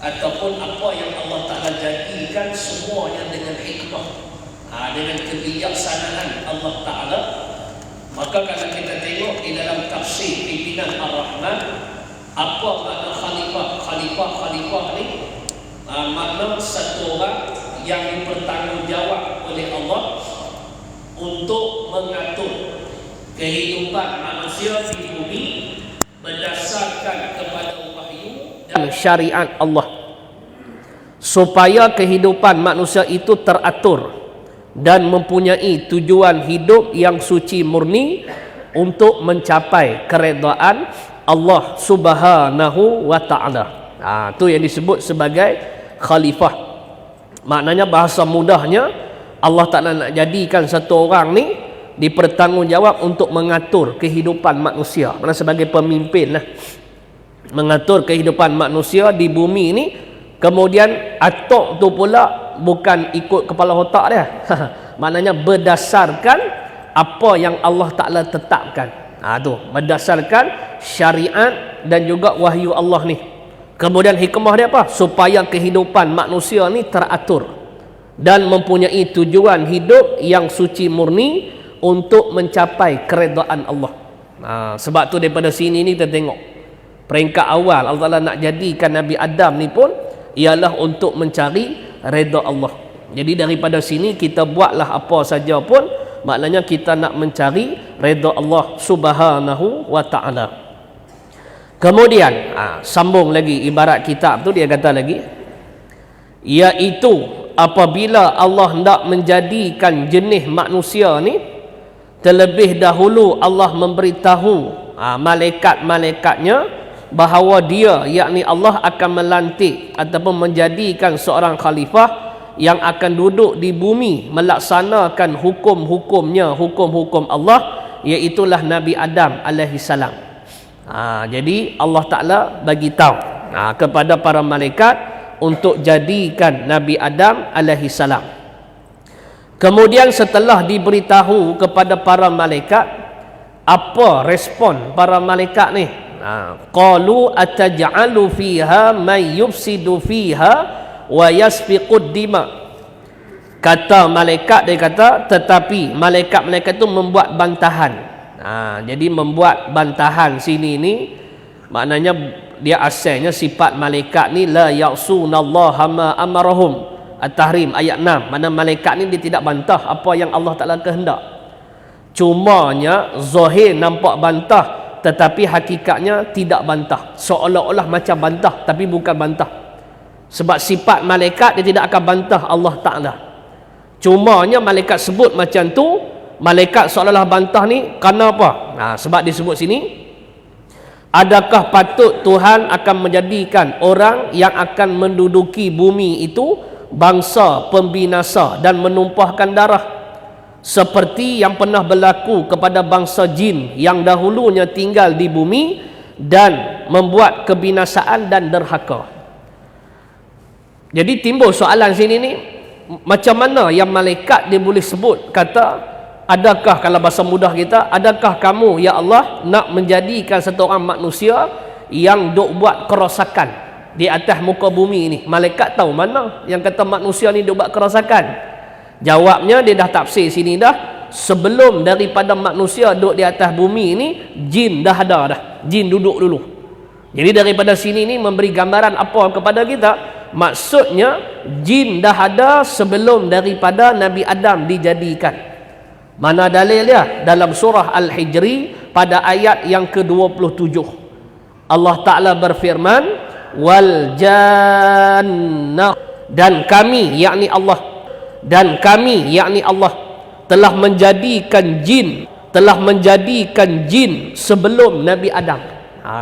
ataupun apa yang Allah Ta'ala jadikan semuanya dengan hikmah, dengan kebijaksanaan Allah Ta'ala. Maka kalau kita tengok di dalam tafsir pimpinan Ar-Rahman, apa makna khalifah ni? Makna satu orang yang dipertanggungjawab oleh Allah untuk mengatur kehidupan manusia di bumi berdasarkan kepada wahyu dan syariat Allah, supaya kehidupan manusia itu teratur dan mempunyai tujuan hidup yang suci murni untuk mencapai keredaan Allah Subhanahu wa ta'ala. Itu yang disebut sebagai khalifah. Maknanya bahasa mudahnya, Allah Ta'ala nak jadikan satu orang ni dipertanggungjawab untuk mengatur kehidupan manusia. Maksudnya sebagai pemimpin lah, mengatur kehidupan manusia di bumi ni. Kemudian atok tu pula bukan ikut kepala otak dia. Maknanya berdasarkan apa yang Allah Ta'ala tetapkan. Tu berdasarkan syariat dan juga wahyu Allah ni. Kemudian hikmah dia apa? Supaya kehidupan manusia ni teratur dan mempunyai tujuan hidup yang suci murni untuk mencapai keredaan Allah. Sebab tu daripada sini ni kita tengok peringkat awal Allah Ta'ala nak jadikan Nabi Adam ni pun ialah untuk mencari redha Allah. Jadi daripada sini kita buatlah apa saja pun, maknanya kita nak mencari redha Allah Subhanahu wa ta'ala. Kemudian sambung lagi ibarat kitab tu, dia kata lagi, iaitu apabila Allah hendak menjadikan jenis manusia ni, terlebih dahulu Allah memberitahu malaikat-malaikatnya bahawa dia, yakni Allah, akan melantik ataupun menjadikan seorang khalifah yang akan duduk di bumi melaksanakan hukum-hukumnya, hukum-hukum Allah, iaitulah Nabi Adam alaihi salam. Jadi Allah Ta'ala bagi tahu kepada para malaikat untuk jadikan Nabi Adam alaihi salam. Kemudian setelah diberitahu kepada para malaikat, apa respon para malaikat ni? Qalu ataj'alu fiha may yufsidu fiha wa yasfiqud dima. Kata malaikat, dia kata, tetapi malaikat-malaikat itu membuat bantahan. Jadi membuat bantahan sini ni maknanya dia asalnya sifat malaikat ni la ya'sunallaha ma amarahum. At-Tahrim ayat 6. Mana malaikat ni dia tidak bantah apa yang Allah Ta'ala kehendak. Cumanya zahir nampak bantah, tetapi hakikatnya tidak bantah, seolah-olah macam bantah tapi bukan bantah. Sebab sifat malaikat dia tidak akan bantah Allah Ta'ala. Cumanya malaikat sebut macam tu, malaikat seolah-olah bantah ni kerana apa? Sebab disebut sini, adakah patut Tuhan akan menjadikan orang yang akan menduduki bumi itu bangsa pembinasa dan menumpahkan darah, seperti yang pernah berlaku kepada bangsa jin yang dahulunya tinggal di bumi dan membuat kebinasaan dan derhaka. Jadi timbul soalan sini ni, macam mana yang malaikat dia boleh sebut, kata, adakah, kalau bahasa mudah kita, adakah kamu ya Allah nak menjadikan satu orang manusia yang duk buat kerosakan di atas muka bumi ini? Malaikat tahu mana yang kata manusia ni duk buat kerosakan? Jawabnya dia dah tafsir sini dah, sebelum daripada manusia duduk di atas bumi ini, jin dah ada dah. Jin duduk dulu. Jadi daripada sini ni memberi gambaran apa kepada kita? Maksudnya jin dah ada sebelum daripada Nabi Adam dijadikan. Mana dalil dia? Dalam surah Al-Hijri pada ayat yang ke-27. Allah Ta'ala berfirman, wal jannah, dan kami, yakni Allah, dan kami, yakni Allah, telah menjadikan jin sebelum Nabi Adam.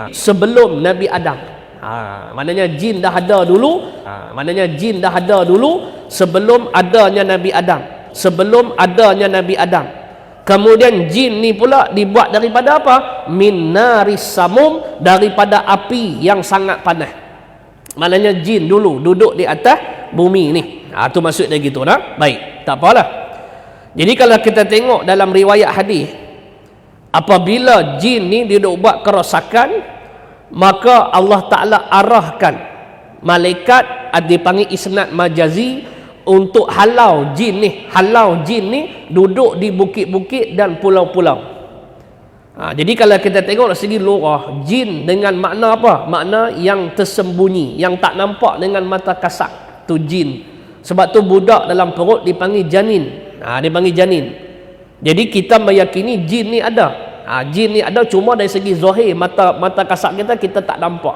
Sebelum Nabi Adam. Maknanya jin dah ada dulu. Maknanya jin dah ada dulu sebelum adanya Nabi Adam. Sebelum adanya Nabi Adam. Kemudian jin ni pula dibuat daripada apa? Min naris samum, daripada api yang sangat panas. Maknanya jin dulu duduk di atas bumi ni. Itu maksudnya gitu dah. Baik, tak apalah. Jadi kalau kita tengok dalam riwayat hadis, apabila jin ni dia duk buat kerosakan, maka Allah Ta'ala arahkan malaikat dipanggil isnad majazi untuk halau jin ni duduk di bukit-bukit dan pulau-pulau. Jadi kalau kita tengok dari segi lurah, jin dengan makna apa? Makna yang tersembunyi, yang tak nampak dengan mata kasar, tu jin. Sebab tu budak dalam perut dipanggil janin. Dipanggil janin. Jadi kita meyakini jin ni ada. Jin ni ada, cuma dari segi zahir, mata kasar kita tak nampak.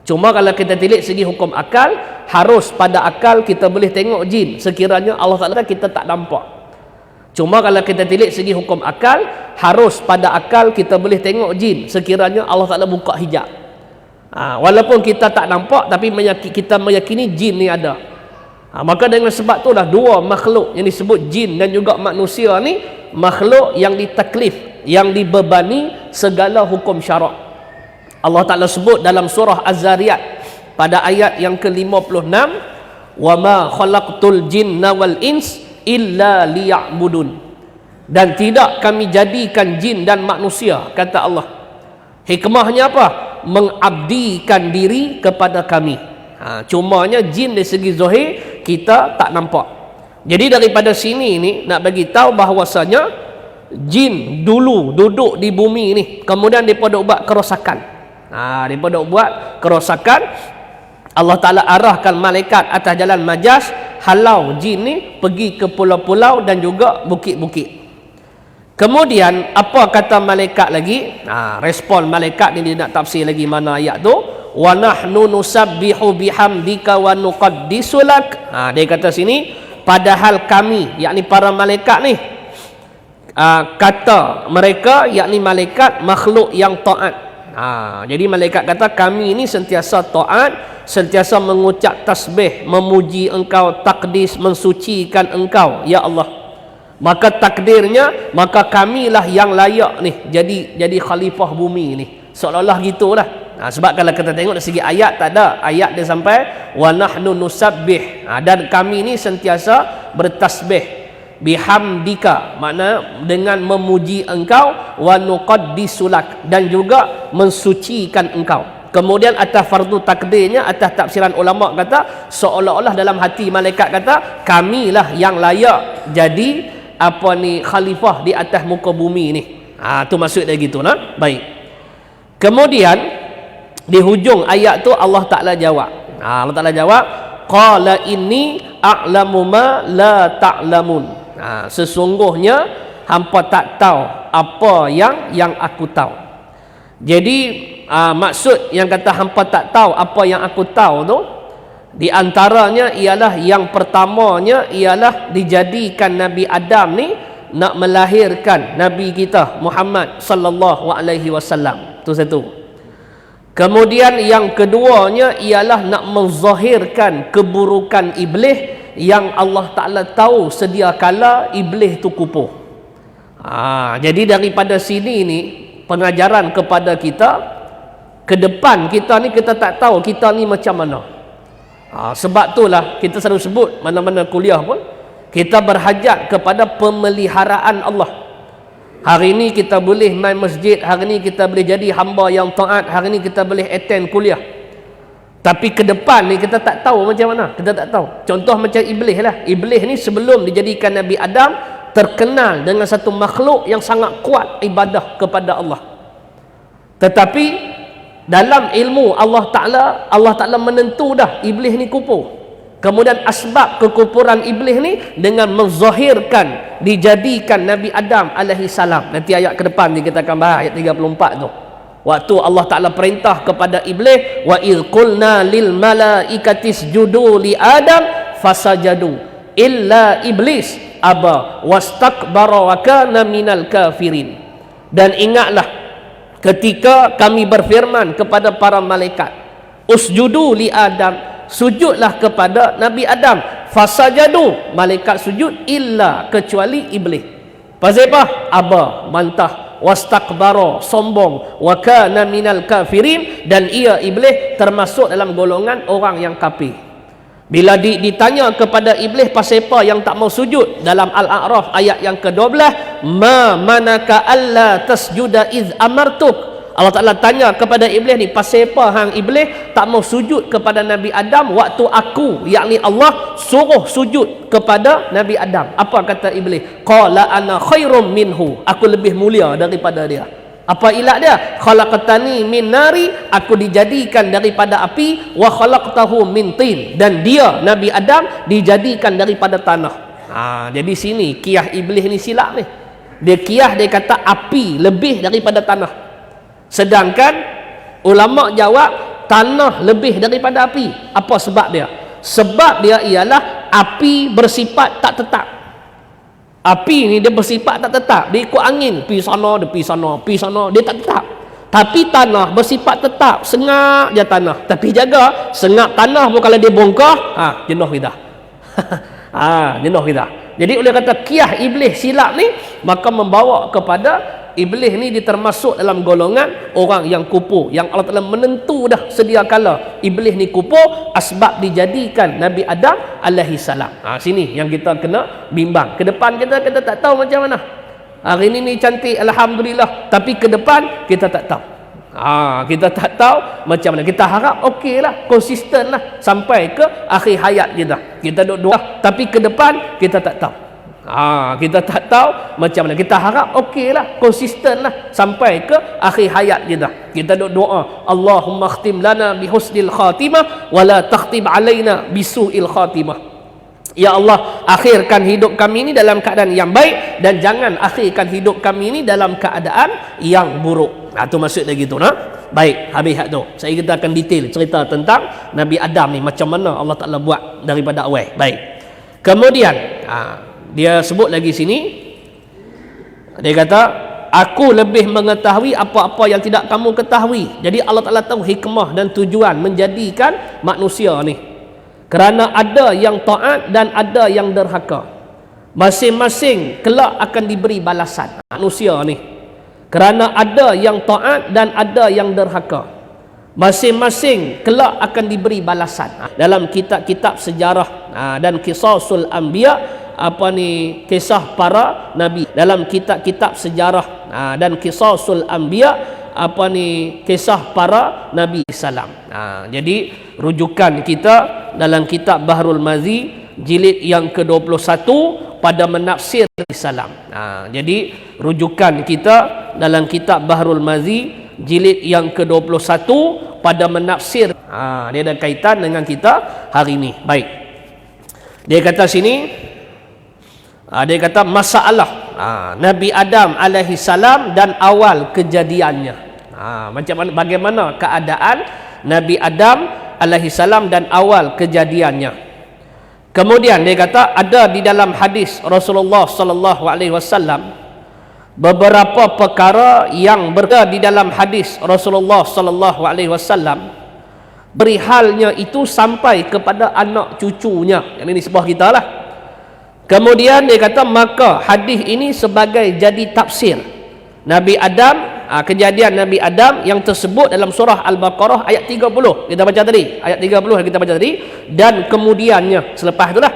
Cuma kalau kita tilik segi hukum akal, harus pada akal kita boleh tengok jin. Sekiranya Allah Ta'ala kita tak nampak. Cuma kalau kita tilik segi hukum akal, harus pada akal kita boleh tengok jin. Sekiranya Allah Ta'ala buka hijab. Walaupun kita tak nampak, tapi kita meyakini jin ni ada. Maka dengan sebab itulah dua makhluk yang disebut jin dan juga manusia ni, makhluk yang ditaklif, yang dibebani segala hukum syarak. Allah Ta'ala sebut dalam surah Az-Zariyat pada ayat yang ke-56, wa ma khalaqtul jinna wal ins illa liya'budun, dan tidak kami jadikan jin dan manusia, kata Allah. Hikmahnya apa? Mengabdikan diri kepada kami. Cumanya jin dari segi zahir kita tak nampak. Jadi daripada sini ni nak bagi tahu bahawasanya jin dulu duduk di bumi ni, kemudian daripada buat kerosakan. Daripada buat kerosakan, Allah Ta'ala arahkan malaikat atas jalan majas, halau jin ni pergi ke pulau-pulau dan juga bukit-bukit. Kemudian apa kata malaikat lagi? Respon malaikat ni dia nak tafsir lagi mana ayat tu. Wa nahnu nusabbihu bihamdika wa nuqaddisu lak. Dia kata sini, padahal kami, yakni para malaikat ni, kata mereka, yakni malaikat makhluk yang taat. Jadi malaikat kata kami ini sentiasa taat, sentiasa mengucap tasbih, memuji engkau, takdis, mensucikan engkau ya Allah. Maka takdirnya, maka kamilah yang layak ni jadi khalifah bumi ni, seolah-olah gitulah. Sebab kalau kita tengok dari segi ayat, tak ada ayat dia sampai wa nahnu nusabbih, dan kami ni sentiasa bertasbih, bihamdika, makna dengan memuji engkau, wa nuqaddisulak, dan juga mensucikan engkau. Kemudian atas fardu takdirnya, atas tafsiran ulama kata seolah-olah dalam hati malaikat kata kamilah yang layak jadi khalifah di atas muka bumi ni. Tu maksud dia gitu nah. Baik. Kemudian di hujung ayat tu Allah Ta'ala jawab. Allah Ta'ala jawab, qala inni a'lamu ma la ta'lamun. Sesungguhnya hampa tak tahu apa yang aku tahu. Jadi maksud yang kata hampa tak tahu apa yang aku tahu tu, di antaranya ialah yang pertamanya ialah dijadikan Nabi Adam ni nak melahirkan Nabi kita Muhammad sallallahu alaihi wasallam. Tu satu. Kemudian yang keduanya ialah nak menzahirkan keburukan iblis yang Allah Ta'ala tahu sedia kala iblis tu kupuh. Jadi daripada sini ni pengajaran kepada kita, ke depan kita ni kita tak tahu kita ni macam mana. Sebab itulah kita selalu sebut mana-mana kuliah pun, kita berhajat kepada pemeliharaan Allah. Hari ini kita boleh main masjid, hari ini kita boleh jadi hamba yang taat, hari ini kita boleh attend kuliah. Tapi ke depan ni kita tak tahu macam mana, kita tak tahu. Contoh macam iblis lah. Iblis ni sebelum dijadikan Nabi Adam terkenal dengan satu makhluk yang sangat kuat ibadah kepada Allah. Tetapi dalam ilmu Allah Ta'ala menentu dah iblis ni kupuh. Kemudian asbab kekupuran iblis ni dengan menzahirkan dijadikan Nabi Adam alaihi salam. Nanti ayat ke depan ni kita akan bahas ayat 34 tu. Waktu Allah Ta'ala perintah kepada iblis, wa idh qulna lil malaikati isjudu li Adam fasajadu illa iblis aba wastakbara wa kana minal kafirin. Dan ingatlah ketika kami berfirman kepada para malaikat, usjudu li Adam, sujudlah kepada Nabi Adam, fasajadu, malaikat sujud, illa, kecuali iblis. Pasal apa? Aba, bantah, wastakbara, sombong, wa kana minal kafirin, dan ia iblis termasuk dalam golongan orang yang kafir. Bila ditanya kepada iblis pasal apa yang tak mau sujud, dalam Al-A'raf ayat yang ke-12, ma manaka alla tasjuda iz amartuk, Allah Ta'ala tanya kepada Iblis ni, pasal apa hang Iblis tak mau sujud kepada Nabi Adam waktu aku, yakni Allah suruh sujud kepada Nabi Adam? Apa kata Iblis? Qala ana khairum minhu, aku lebih mulia daripada dia. Apa ilat dia? Khalaqtani min nari, aku dijadikan daripada api, wa khalaqtahu min tin, dan dia Nabi Adam dijadikan daripada tanah. Jadi sini kiyah Iblis ni silap ni. Dia kiyah, dia kata api lebih daripada tanah. Sedangkan ulama jawab tanah lebih daripada api. Apa sebab dia? Sebab dia ialah api bersifat tak tetap. Api ni dia bersifat tak tetap, dia ikut angin, pi sana, dia pi sana, pi sana, dia tak tetap. Tapi tanah bersifat tetap, sengak je tanah. Tapi jaga, sengak tanah pun kalau dia bongkar, jenuh kita. Jenuh kita. Jadi oleh kata kiyah Iblis silap ni, maka membawa kepada Iblis ni termasuk dalam golongan orang yang kufur, yang Allah Ta'ala menentu dah sedia kala Iblis ni kufur asbab dijadikan Nabi Adam alaihi salam. Sini yang kita kena bimbang. Ke depan kita tak tahu macam mana. Hari ni cantik alhamdulillah, tapi ke depan kita tak tahu. Kita tak tahu macam mana. Kita harap okeylah, konsisten lah sampai ke akhir hayat kita. Kita duduk doa, tapi ke depan kita tak tahu. Kita tak tahu macam mana. Kita harap okeylah, konsisten lah sampai ke akhir hayat kita. Kita doa, Allahumma khtim lana bihusnil khatimah wa la takhtim alaina bisu'il khatimah. Ya Allah, akhirkan hidup kami ini dalam keadaan yang baik, dan jangan akhirkan hidup kami ini dalam keadaan yang buruk. Itu maksud dia gitu, nak? Baik, habis hak tu. Saya kita akan detail cerita tentang Nabi Adam ni, macam mana Allah Ta'ala buat daripada awal. Baik. Kemudian dia sebut lagi sini, dia kata aku lebih mengetahui apa-apa yang tidak kamu ketahui. Jadi Allah Ta'ala tahu hikmah dan tujuan menjadikan manusia ni, kerana ada yang taat dan ada yang derhaka. Masing-masing kelak akan diberi balasan manusia ni, kerana ada yang taat dan ada yang derhaka. Masing-masing kelak akan diberi balasan. Dalam kitab-kitab sejarah dan Qisasul Anbiya, kisah para nabi. Dalam kitab-kitab sejarah dan Qisasul Anbiya, kisah para nabi salam. Jadi rujukan kita dalam kitab Bahrul Mazi jilid yang ke-21 pada menafsir salam. Jadi rujukan kita dalam kitab Bahrul Mazi jilid yang ke-21 pada menafsir. Dia ada kaitan dengan kita hari ini. Baik. Dia kata sini, dia kata masalah Nabi Adam alaihi salam dan awal kejadiannya. Macam mana, bagaimana keadaan Nabi Adam alaihi salam dan awal kejadiannya. Kemudian dia kata ada di dalam hadis Rasulullah sallallahu alaihi wasallam beberapa perkara yang berada di dalam hadis Rasulullah sallallahu alaihi wasallam, berihalnya itu sampai kepada anak cucunya. Yang ini sebuah kita lah. Kemudian dia kata maka hadis ini sebagai jadi tafsir Nabi Adam, kejadian Nabi Adam yang tersebut dalam surah Al-Baqarah ayat 30 kita baca tadi, ayat 30 yang kita baca tadi, dan kemudiannya selepas itulah,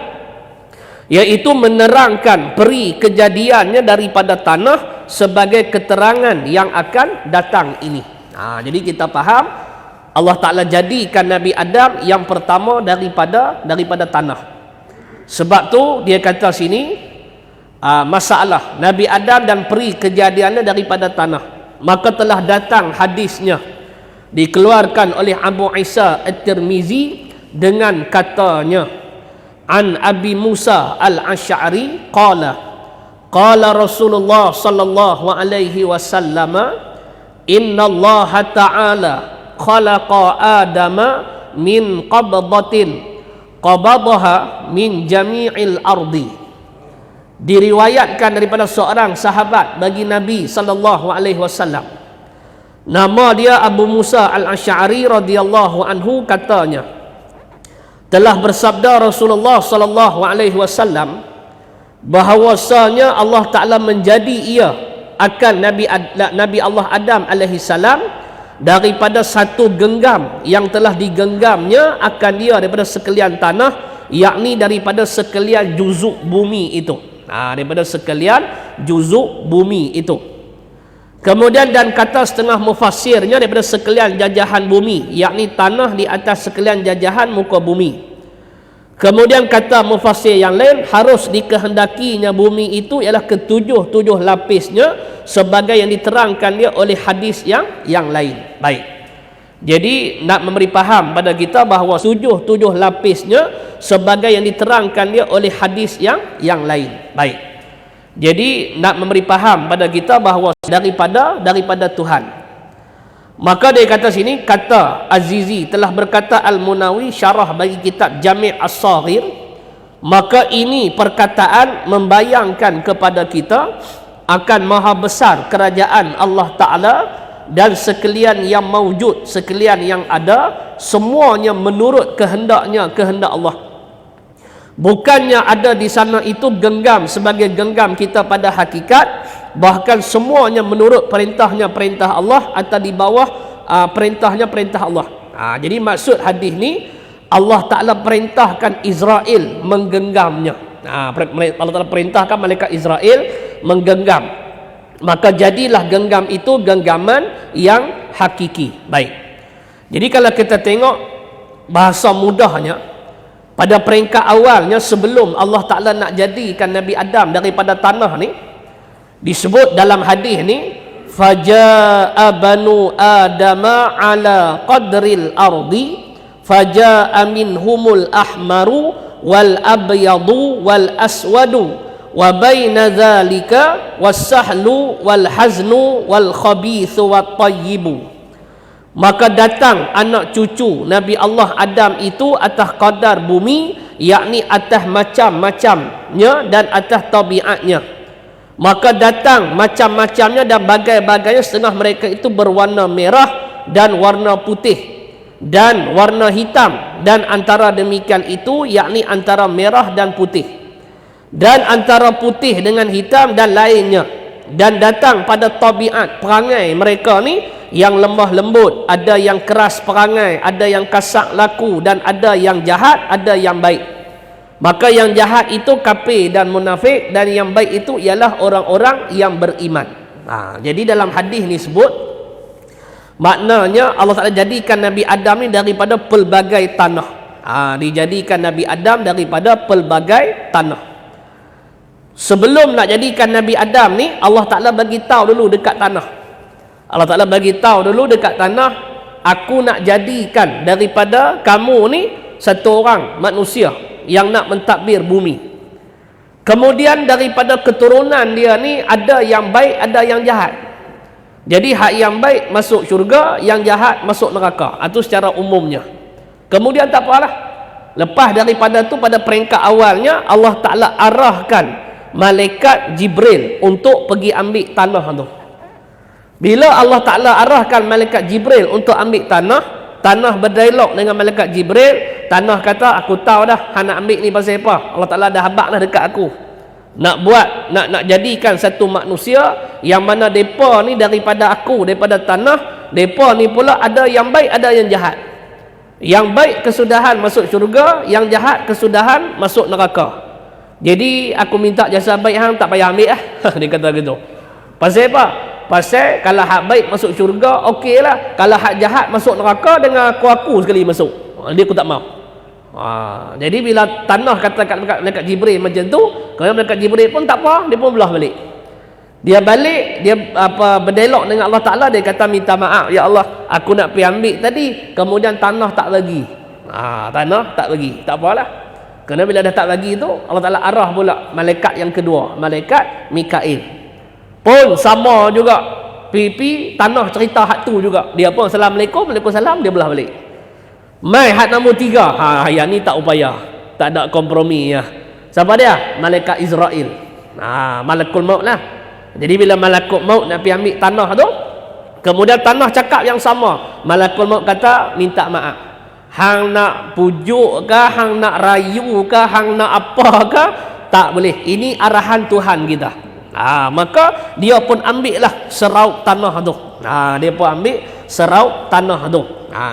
iaitu menerangkan peri kejadiannya daripada tanah sebagai keterangan yang akan datang ini. Jadi kita faham Allah Ta'ala jadikan Nabi Adam yang pertama daripada tanah. Sebab tu dia kata sini masalah Nabi Adam dan peri kejadiannya daripada tanah. Maka telah datang hadisnya dikeluarkan oleh Abu Isa At-Tirmizi dengan katanya, an Abi Musa Al-Asy'ari qala qala Rasulullah sallallahu alaihi wasallam inna Allah ta'ala khalaqa Adama min qabdatin qabadaha min jami'il ardi. Diriwayatkan daripada seorang sahabat bagi Nabi sallallahu alaihi wasallam, nama dia Abu Musa Al-Asy'ari radhiyallahu anhu, katanya telah bersabda Rasulullah sallallahu alaihi wasallam bahawasanya Allah Ta'ala menjadi ia akan Nabi Allah Adam alaihi salam daripada satu genggam yang telah digenggamnya akan dia daripada sekalian tanah, yakni daripada sekalian juzuk bumi itu. Daripada sekalian juzuk bumi itu. Kemudian dan kata setengah mufassirnya daripada sekalian jajahan bumi, yakni tanah di atas sekalian jajahan muka bumi. Kemudian kata mufassir yang lain, harus dikehendakinya bumi itu ialah ketujuh-tujuh lapisnya sebagai yang diterangkan dia oleh hadis yang lain. Baik. Jadi nak memberi faham pada kita bahawa tujuh lapisnya sebagai yang diterangkan dia oleh hadis yang lain. Baik. Jadi nak memberi faham pada kita bahawa daripada Tuhan. Maka dia kata sini, kata Azizi telah berkata Al-Munawi syarah bagi kitab Jami' As-Saghir, maka ini perkataan membayangkan kepada kita akan maha besar kerajaan Allah Ta'ala dan sekalian yang mawjud, sekalian yang ada, semuanya menurut kehendak Allah. Bukannya ada di sana itu genggam sebagai genggam kita pada hakikat, bahkan semuanya menurut perintah Allah atau di bawah perintah Allah. Jadi maksud hadis ni, Allah Ta'ala perintahkan Israel menggenggamnya. Allah Ta'ala perintahkan malaikat Israel menggenggam, maka jadilah genggam itu genggaman yang hakiki. Baik. Jadi kalau kita tengok bahasa mudahnya, pada peringkat awalnya sebelum Allah Ta'ala nak jadikan Nabi Adam daripada tanah ni, disebut dalam hadis ni, faja'a banu adama ala qadril ardi faja'a minhumul ahmaru wal abyadu wal aswadu wa baina dhalika was-sahlu wal haznu wal khabithu wat tayyibu. Maka datang anak cucu Nabi Allah Adam itu atas qadar bumi, yakni atas macam-macamnya dan atas tabiatnya. Maka datang macam-macamnya dan bagai-bagainya, setengah mereka itu berwarna merah dan warna putih dan warna hitam, dan antara demikian itu yakni antara merah dan putih dan antara putih dengan hitam dan lainnya. Dan datang pada tabiat perangai mereka ni yang lemah lembut, ada yang keras perangai, ada yang kasar laku, dan ada yang jahat, ada yang baik. Maka yang jahat itu kafir dan munafik, dan yang baik itu ialah orang-orang yang beriman. Jadi dalam hadis ni sebut, maknanya Allah Ta'ala jadikan Nabi Adam ni daripada pelbagai tanah. Dijadikan Nabi Adam daripada pelbagai tanah. Sebelum nak jadikan Nabi Adam ni, Allah Ta'ala bagi tahu dulu dekat tanah. Allah Ta'ala bagi tahu dulu dekat tanah, aku nak jadikan daripada kamu ni satu orang manusia yang nak mentadbir bumi. Kemudian daripada keturunan dia ni ada yang baik, ada yang jahat. Jadi hak yang baik masuk syurga, yang jahat masuk neraka. Itu secara umumnya. Kemudian tak apalah, lepas daripada tu pada peringkat awalnya Allah Ta'ala arahkan malaikat Jibril untuk pergi ambil tanah tu. Bila Allah Ta'ala arahkan malaikat Jibril untuk ambil tanah berdialog dengan malaikat Jibril, tanah kata, aku tahu dah hang nak ambil ni pasal apa. Allah Ta'ala dah habaq dah dekat aku, nak buat, nak jadikan satu manusia yang mana depa ni daripada aku, daripada tanah, depa ni pula ada yang baik, ada yang jahat. Yang baik kesudahan masuk syurga, yang jahat kesudahan masuk neraka. Jadi aku minta jasa baik hang, tak payah ambil lah. Dia kata gitu. Pasal apa? Pasal kalau hak baik masuk syurga, okey lah. Kalau hak jahat masuk neraka, dengan aku sekali masuk. Dia aku tak mahu. Jadi bila tanah kata kat malaikat Jibril macam tu, kalau malaikat Jibril pun tak apa, dia pun belah balik. Dia balik, dia berdialog dengan Allah Ta'ala, dia kata minta maaf, ya Allah, aku nak pergi ambil tadi, kemudian tanah tak bagi. Tanah tak bagi. Tak apalah. Kerana bila dah tak bagi tu, Allah Ta'ala arah pula malaikat yang kedua, malaikat Mikail. Pun sama juga, pipi tanah cerita hak tu juga. Dia pun Assalamualaikum, Waalaikumsalam, dia belah balik. Mai hak nombor 3. Yang ni tak upaya, tak ada kompromi ya. Siapa dia? Malaikat Israel. Malakul maut lah. Jadi bila malakul maut nak pergi ambil tanah tu, kemudian tanah cakap yang sama. Malakul maut kata, minta maaf. Hang nak pujuk ke, hang nak rayu ke, hang nak apa ke, tak boleh. Ini arahan Tuhan kita. Maka dia pun ambil lah seraup tanah tu. Dia pun ambil seraup tanah tu.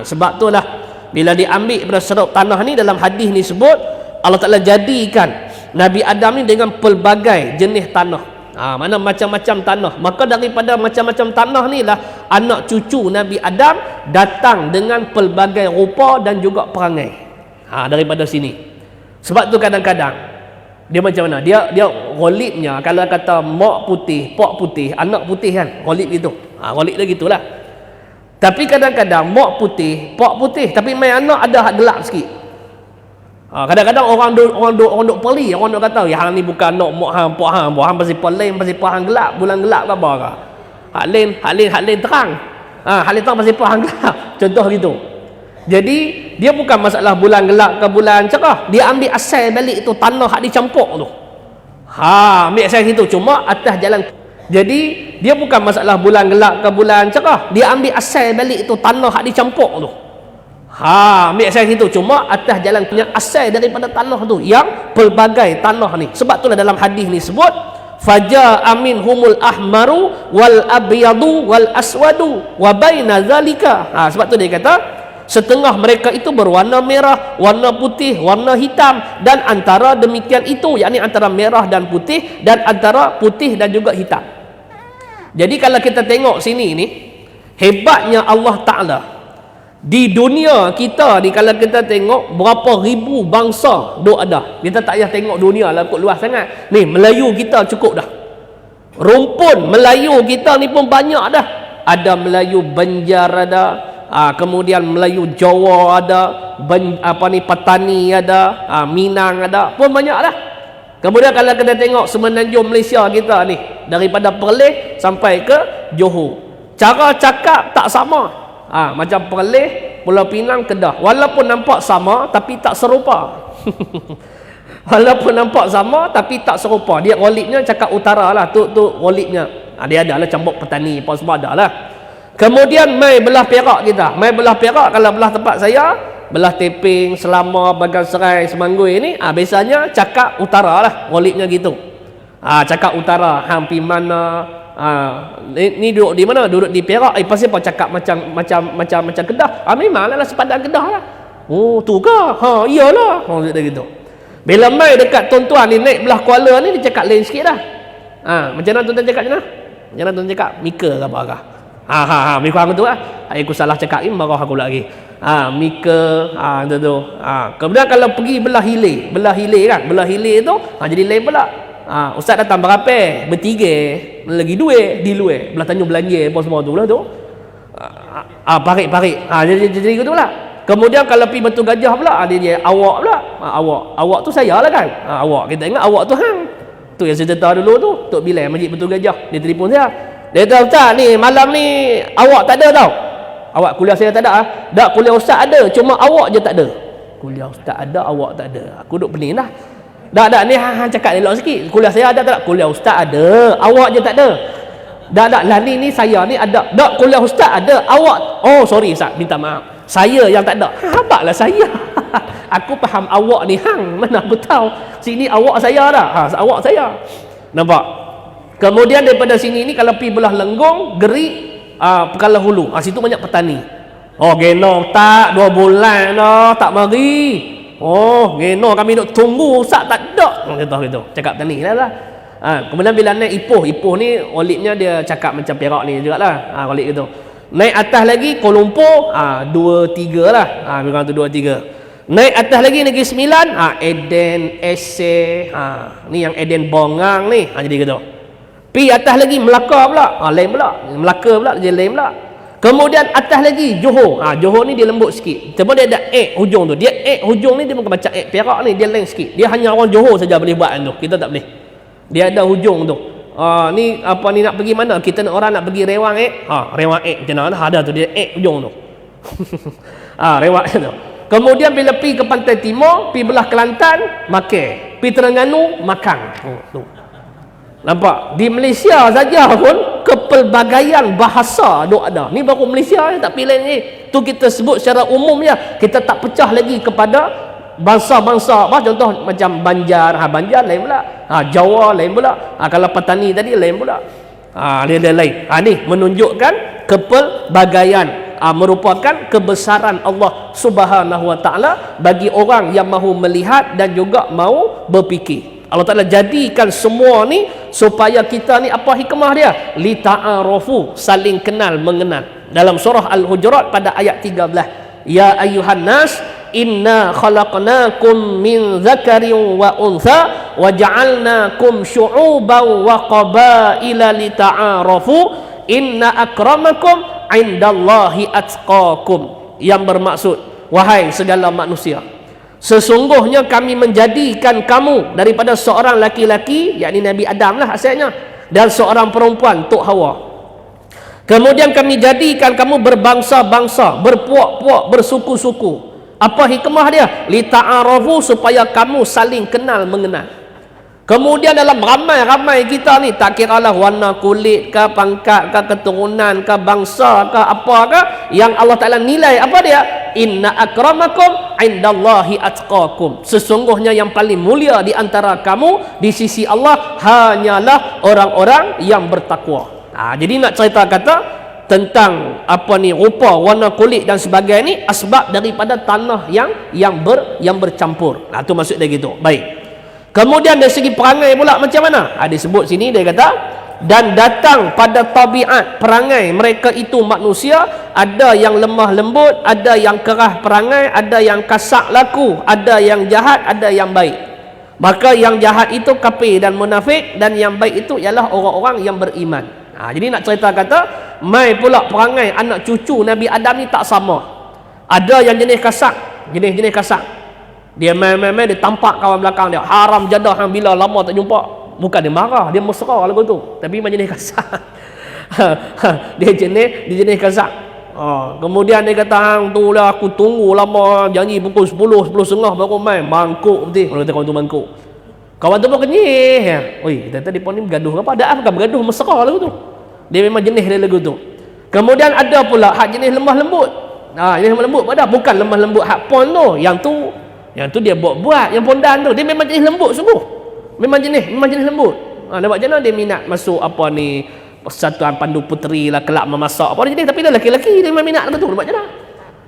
Sebab itulah bila diambil pada seraup tanah ni, dalam hadis ni sebut Allah Ta'ala jadikan Nabi Adam ni dengan pelbagai jenis tanah. Mana macam-macam tanah. Maka daripada macam-macam tanah ni lah anak cucu Nabi Adam datang dengan pelbagai rupa dan juga perangai. Daripada sini. Sebab tu kadang-kadang dia macam mana? Dia ghalibnya kalau kata mak putih, pak putih, anak putih kan. Ghalib gitu. Ghalib dia gitulah. Tapi kadang-kadang mak putih, pak putih, tapi main anak ada hak gelap sikit. Kadang-kadang orang duk peli, orang duk kata, "Ya hang ni bukan anak mak hang, pak hang, hang pasal pelem, pasal pak hang gelap, bulan gelap ke apa ke?" Hak lain terang. Hak lain terang pasal pak hang gelap. Contoh gitu. Jadi dia bukan masalah bulan gelap ke bulan cerah. Dia ambil asal balik tu tanah hak dicampur tu. Ambil asal situ cuma atas jalan. Jadi dia bukan masalah bulan gelap ke bulan cerah. Dia ambil asal balik tu tanah hak dicampur tu. Ambil asal situ cuma atas jalan punya asal daripada tanah tu yang pelbagai tanah ni. Sebab itulah dalam hadis ni sebut faja'a minhumul ahmaru wal abyadu wal aswadu wa baina zalika. Sebab tu dia kata setengah mereka itu berwarna merah, warna putih, warna hitam, dan antara demikian itu, yakni antara merah dan putih, dan antara putih dan juga hitam. Jadi kalau kita tengok sini ni, hebatnya Allah Ta'ala. Di dunia kita ni kalau kita tengok berapa ribu bangsa duk ada. Kita tak payah tengok dunia lah kot luas sangat. Ni Melayu kita cukup dah. Rumpun Melayu kita ni pun banyak dah. Ada Melayu Banjar ada, kemudian Melayu Jawa ada, Patani ada, Minang ada, pun banyak dah. Kemudian kalau kita tengok semenanjung Malaysia kita ni, daripada Perlis sampai ke Johor, cara cakap tak sama. Macam Perlis, Pulau Pinang, Kedah, walaupun nampak sama tapi tak serupa. Walaupun nampak sama tapi tak serupa. Dia ghalibnya cakap utara lah, tu ghalibnya. Dia ada lah campur Petani apa semua ada lah. Kemudian mai belah Perak kita. Mai belah Perak, kalau belah tempat saya, belah Teping, Selama, Bagan Serai, Semanggui ni, biasanya cakap utara lah, ghalibnya gitu. Cakap utara, hampir mana, ni duduk di mana? Duduk di Perak. Pasal apa cakap macam Kedah? Memanglah sepadan Kedah lah. Oh, tu ke? Iyalah. Dia gitu. Bila mai dekat tuan-tuan ni naik belah Kuala ni, dia cakap lain sikit dah. Macam mana tuan-tuan cakap macam mana? Macam mana tuan cakap? Mika ke apa ke? Mika aku tu lah. Aku salah cakap ni, marah aku lagi. Mika, tu. Kemudian kalau pergi belah hilir kan? Belah hilir tu, jadi lain pula. Ustaz datang berapa? Bertiga. Lagi dua di luar. Belah Tanjung Belanja apa semua tu lah tu. Parik. Jadi gitu pula. Kemudian kalau pergi Batu Gajah pula, dia awak pula. Awak tu saya lah kan. Awak. Kita ingat awak tu hang. Tu yang saya cerita dulu tu. Tok Bilal Masjid Batu Gajah. Dia telefon saya. Dia kata, "Ustaz ni malam ni awak tak ada tau." Awak kuliah saya tak ada. Tak, kuliah Ustaz ada. Cuma awak je tak ada. Kuliah Ustaz ada, awak tak ada. Aku duk pening dah. Tak, ni hang cakap elok sikit. Kuliah saya ada tak? Kuliah Ustaz ada. Awak je tak ada. Tak, lah ni saya ni ada. Tak, kuliah Ustaz ada. Awak. Oh, sorry Ustaz. Minta maaf. Saya yang tak ada. Habaklah saya. Aku faham awak ni hang. Mana aku tahu. Sini awak saya dah. Awak saya. Nampak? Kemudian daripada sini ni kalau pergi belah Lenggong, Gerik, Pekala Hulu. Situ banyak petani. Oh, genong tak 2 bulan dah tak mari. Oh, genong kami duk tunggu Ustaz tak ada. Gitu. Cakap petani lah. Kemudian bila naik Ipoh ni ghalibnya dia cakap macam Perak ni jugalah. Ghalib gitu. Naik atas lagi Kuala Lumpur, 2-3 lah. Memang tu 2-3. Naik atas lagi Negeri Sembilan, Eden, Aceh, ni yang Eden Bongang ni. Jadi gitu. Pi atas lagi Melaka pula, lain pula. Melaka pula dia lain pula. Kemudian atas lagi Johor. Johor ni dia lembut sikit. Cuma dia ada hujung tu. Dia hujung ni dia bukan macam Perak ni, dia lain sikit. Dia hanya orang Johor saja boleh buat tu. Kita tak boleh. Dia ada hujung tu. Ni apa ni nak pergi mana? Kita nak orang nak pergi Rewang Rewang macam mana? Ada tu dia hujung tu. Rewang tu. Kemudian bila pergi ke pantai timur, pergi belah Kelantan, Makan. Pergi Terengganu, Makan. Tu. Nampak? Di Malaysia saja pun kepelbagaian bahasa duk ada. Ni baru Malaysia tak pilih ni. Tu kita sebut secara umumnya. Kita tak pecah lagi kepada bangsa-bangsa. Contoh macam Banjar, Banjar lain pula. Jawa lain pula. Kalau petani tadi lain pula. Dia lain. Ni menunjukkan kepelbagaian. Merupakan kebesaran Allah Subhanahu Wa Taala bagi orang yang mahu melihat dan juga mahu berfikir. Allah Ta'ala jadikan semua ni supaya kita ni apa hikmah dia? Li ta'arufu, saling kenal mengenal. Dalam surah Al-Hujurat pada ayat 13, ya ayyuhan nas inna khalaqnakum min dzakarin wa untha wa ja'alnakum syu'uban wa qabaila lita'arafu inna akramakum 'indallahi atqakum. Yang bermaksud, wahai segala manusia, sesungguhnya kami menjadikan kamu daripada seorang laki-laki, yakni Nabi Adam lah asalnya, dan seorang perempuan, Tok Hawa. Kemudian kami jadikan kamu berbangsa-bangsa, berpuak-puak, bersuku-suku. Apa hikmah dia? Lita'arafu, supaya kamu saling kenal mengenal. Kemudian dalam ramai-ramai kita ni, tak kiralah warna kulit ke, pangkat ke, keturunan ke, bangsa ke, apa ke, yang Allah Ta'ala nilai apa dia? Inna akramakum 'indallahi atqakum. Sesungguhnya yang paling mulia di antara kamu di sisi Allah hanyalah orang-orang yang bertakwa. Jadi nak cerita kata tentang apa ni, rupa, warna kulit dan sebagainya ni asbab daripada tanah yang bercampur. Itu maksud dia gitu. Baik. Kemudian dari segi perangai pula macam mana? Dia sebut sini, dia kata, dan datang pada tabiat perangai mereka itu manusia, ada yang lemah lembut, ada yang kerah perangai, ada yang kasar laku, ada yang jahat, ada yang baik. Maka yang jahat itu kafir dan munafik, dan yang baik itu ialah orang-orang yang beriman. Jadi nak cerita kata, mai pula perangai anak cucu Nabi Adam ni tak sama. Ada yang jenis kasar, jenis kasar. Dia main-main, dia tampak kawan belakang dia, haram jadah hang bila lama tak jumpa. Bukan dia marah, dia mesra lagu tu, tapi macam jenis kasar. dia jenis kasar. Kemudian dia kata, hang tu lah aku tunggu lama, janji pukul 10:30 baru main, mangkuk betul. Kalau kata kawan tu mangkuk, kawan tu pun kenyih. Oi, kata dia pun ni bergaduh apa? Ada bukan bergaduh, mesra lagu tu. Dia memang jenis dia lagu tu. Kemudian ada pula hak jenis lemah lembut. Jenis lemah lembut pada bukan lemah lembut hak pon tu. Yang tu dia buat yang pondan tu. Dia memang jenis lembut sungguh. Memang jenis lembut. Nampak macam mana dia minat masuk apa ni, persatuan pandu puteri lah, kelab memasak apa jenis, tapi dia lelaki-lelaki, dia memang minat lagu tu. Nampak macam mana?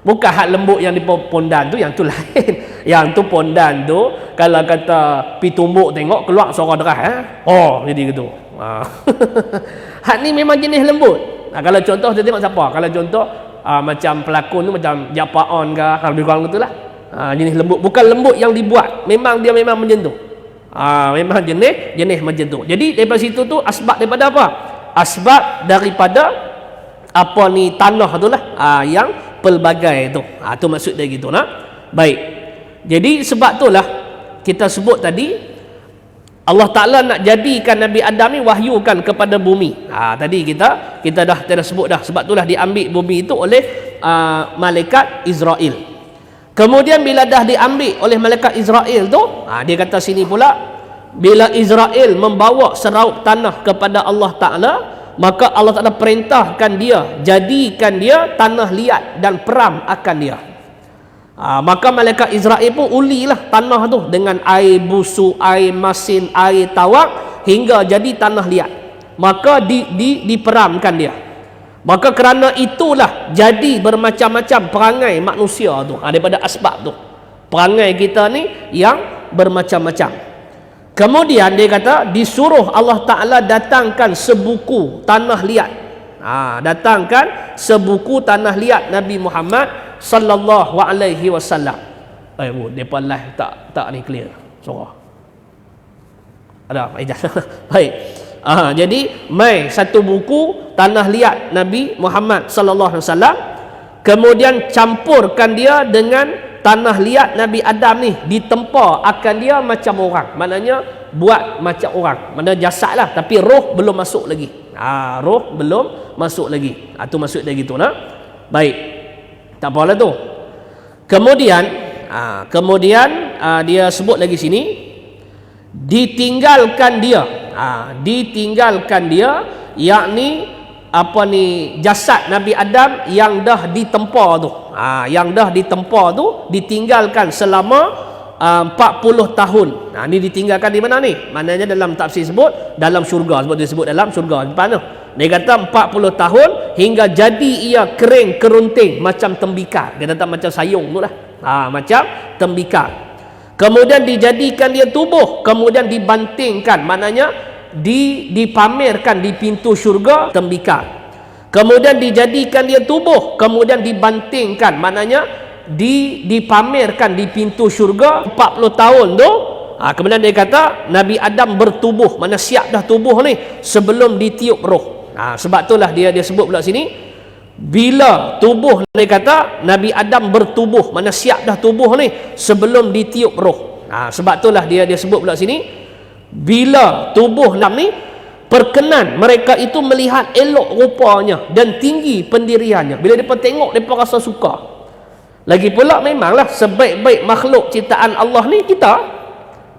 Bukan hak lembut yang di pondan tu, yang tu lain. Yang tu pondan tu, kalau kata pi tumbuk tengok keluar suara deras jadi gitu. Hak ni memang jenis lembut. Kalau contoh kita tengok siapa? Kalau contoh macam pelakon tu macam Japaan ke, lebih kurang gitulah. Jenis lembut, bukan lembut yang dibuat. Memang dia memang macam tu. Memang jenis macam tu. Jadi daripada situ tu asbab daripada apa? Asbab daripada apa ni, tanah tu lah, yang pelbagai tu. Tu maksud dia gitu nak. Baik. Jadi sebab itulah kita sebut tadi Allah Ta'ala nak jadikan Nabi Adam ni wahyukan kepada bumi. Tadi kita dah sebut dah. Sebab itulah diambil bumi itu oleh malaikat Israel. Kemudian bila dah diambil oleh malaikat Israel tu, dia kata sini pula, bila Israel membawa seraup tanah kepada Allah Ta'ala, maka Allah Ta'ala perintahkan dia, jadikan dia tanah liat dan peram akan dia. Maka malaikat Israel pun ulilah tanah tu dengan air busuk, air masin, air tawak, hingga jadi tanah liat. Maka diperamkan dia. Maka kerana itulah jadi bermacam-macam perangai manusia tu. Daripada asbab tu, perangai kita ni yang bermacam-macam. Kemudian dia kata disuruh Allah Ta'ala datangkan sebuku tanah liat. Datangkan sebuku tanah liat Nabi Muhammad sallallahu alaihi wasallam. Depa live tak ni clear suara. Ada baik. Jadi mai satu buku tanah liat Nabi Muhammad sallallahu alaihi wasallam, kemudian campurkan dia dengan tanah liat Nabi Adam ni, ditempa akan dia macam orang. Maknanya buat macam orang, mana jasad lah, tapi roh belum masuk lagi. Roh belum masuk lagi. Tu maksud dia gitu nak. Baik. Tak apalah tu. Kemudian dia sebut lagi sini, ditinggalkan dia, yakni apa ni, jasad Nabi Adam yang dah ditempa tu, ditinggalkan selama 40 tahun. Ni ditinggalkan di mana ni? Maknanya dalam tafsir sebut dalam syurga, sebab dia sebut dalam syurga. Mana? Dia kata 40 tahun hingga jadi ia kering kerunting macam tembikar. Dia kata macam sayung tu lah. Macam tembikar. kemudian dijadikan dia tubuh, kemudian dibantingkan, maknanya dipamerkan di pintu syurga tembikar. Kemudian dijadikan dia tubuh, kemudian dibantingkan, maknanya dipamerkan di pintu syurga 40 tahun tu. Kemudian dia kata Nabi Adam bertubuh, mana siap dah tubuh ni sebelum ditiup roh. Sebab itulah dia sebut pula sini, bila tubuh, dia kata Nabi Adam bertubuh, mana siap dah tubuh ni sebelum ditiup roh. Sebab itulah dia sebut pula sini, bila tubuh ni perkenan mereka itu melihat elok rupanya dan tinggi pendiriannya. Bila mereka tengok, mereka rasa suka. Lagi pula memanglah sebaik-baik makhluk ciptaan Allah ni kita.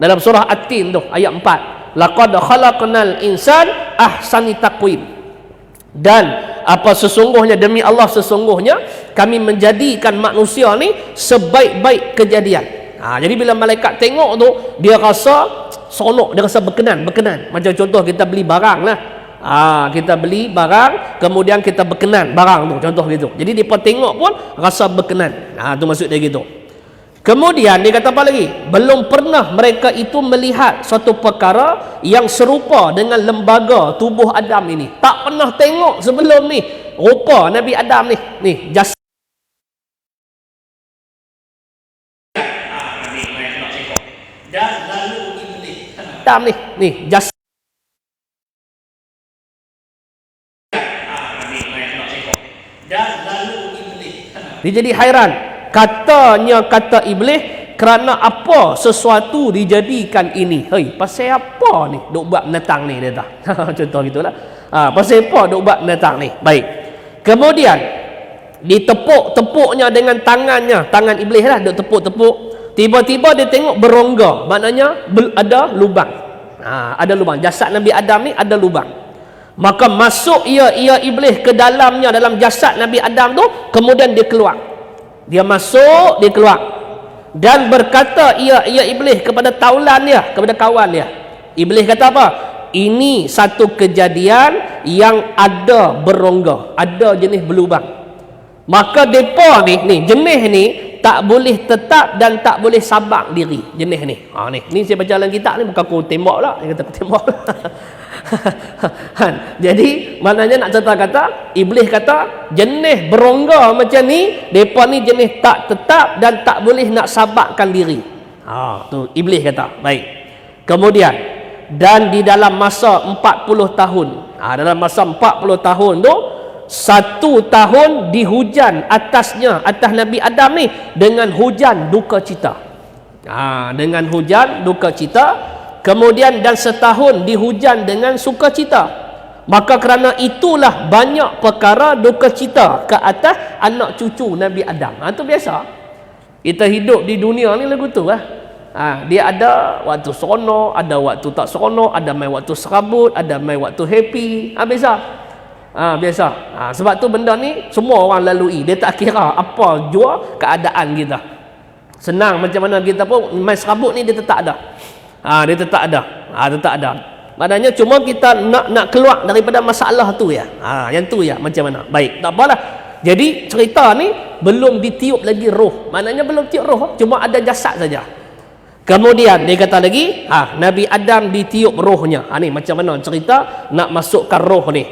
Dalam surah At-Tin tu ayat 4, laqad khalaqnal insan ahsani taqwim. Dan apa sesungguhnya, demi Allah sesungguhnya kami menjadikan manusia ni sebaik-baik kejadian. Jadi bila malaikat tengok tu, dia rasa sonok, dia rasa berkenan. Macam contoh kita beli barang lah. Kita beli barang, kemudian kita berkenan barang tu, contoh gitu. Jadi dia tengok pun rasa berkenan. Tu maksud dia gitu. Kemudian dia kata apa lagi? Belum pernah mereka itu melihat suatu perkara yang serupa dengan lembaga tubuh Adam ini. Tak pernah tengok sebelum ni rupa Nabi Adam ni jasad. Dan lalu iblis Adam ni jasad. Dan lalu iblis. Dia jadi hairan. Kata iblis, kerana apa sesuatu dijadikan ini? Hei, pasal apa ni duk buat binatang ni, dia kata. Contoh gitulah. Pasal apa duk buat binatang ni? Baik. Kemudian ditepuk-tepuknya dengan tangannya, tangan iblis lah, duk tepuk-tepuk. Tiba-tiba dia tengok berongga, maknanya ada lubang. Ada lubang. Jasad Nabi Adam ni ada lubang. Maka masuk ia iblis ke dalamnya, dalam jasad Nabi Adam tu, kemudian dia keluar. Dia masuk, dia keluar. Dan berkata ia iblis kepada taulan dia, kepada kawan dia. Iblis kata apa? Ini satu kejadian yang ada berongga, ada jenis berlubang. Maka depa ni jenis ni tak boleh tetap dan tak boleh sabak diri. Jenis ni. Ni saya baca dalam kitab ni, bukan aku tembak lah. Dia kata aku tembak. Jadi maknanya nak cerita kata, iblis kata jenis berongga macam ni, depa ni jenis tak tetap dan tak boleh nak sabakkan diri. Tu iblis kata. Baik. Kemudian dan di dalam masa 40 tahun, dalam masa 40 tahun tu, 1 tahun dihujan atas Nabi Adam ni dengan hujan duka cita. Dengan hujan duka cita. Kemudian dan setahun dihujan dengan sukacita. Maka kerana itulah banyak perkara duka cita ke atas anak cucu Nabi Adam. Itu biasa. Kita hidup di dunia ni lagu tu lah. Dia ada waktu seronok, ada waktu tak seronok, ada main waktu serabut, ada main waktu happy. Biasa. Biasa. Sebab tu benda ni semua orang lalui. Dia tak kira apa jua keadaan kita. Senang macam mana kita pun main serabut ni dia tetap ada. Dia tetap ada. Maknanya cuma kita nak keluar daripada masalah tu ya. Yang tu ya macam mana. Baik, tak apalah. Jadi cerita ni belum ditiup lagi roh. Maknanya belum tiup roh, cuma ada jasad saja. Kemudian dia kata lagi, Nabi Adam ditiup rohnya. Ni macam mana cerita nak masukkan roh ni.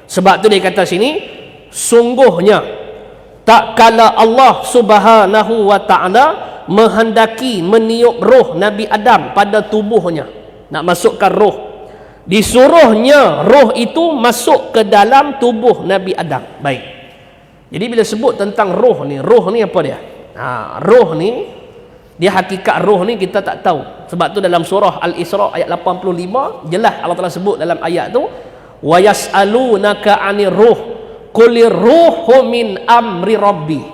Sebab tu dia kata sini, sungguhnya tak kala Allah Subhanahu wa taala menghendaki meniup roh Nabi Adam pada tubuhnya, nak masukkan roh, disuruhnya roh itu masuk ke dalam tubuh Nabi Adam. Baik. Jadi bila sebut tentang roh ni apa dia? Roh ni, dia hakikat roh ni kita tak tahu. Sebab tu dalam surah Al-Isra ayat 85 jelas Allah Taala sebut dalam ayat tu, wa yas'alunaka 'anir ruh qulir ruhu min amri rabbi.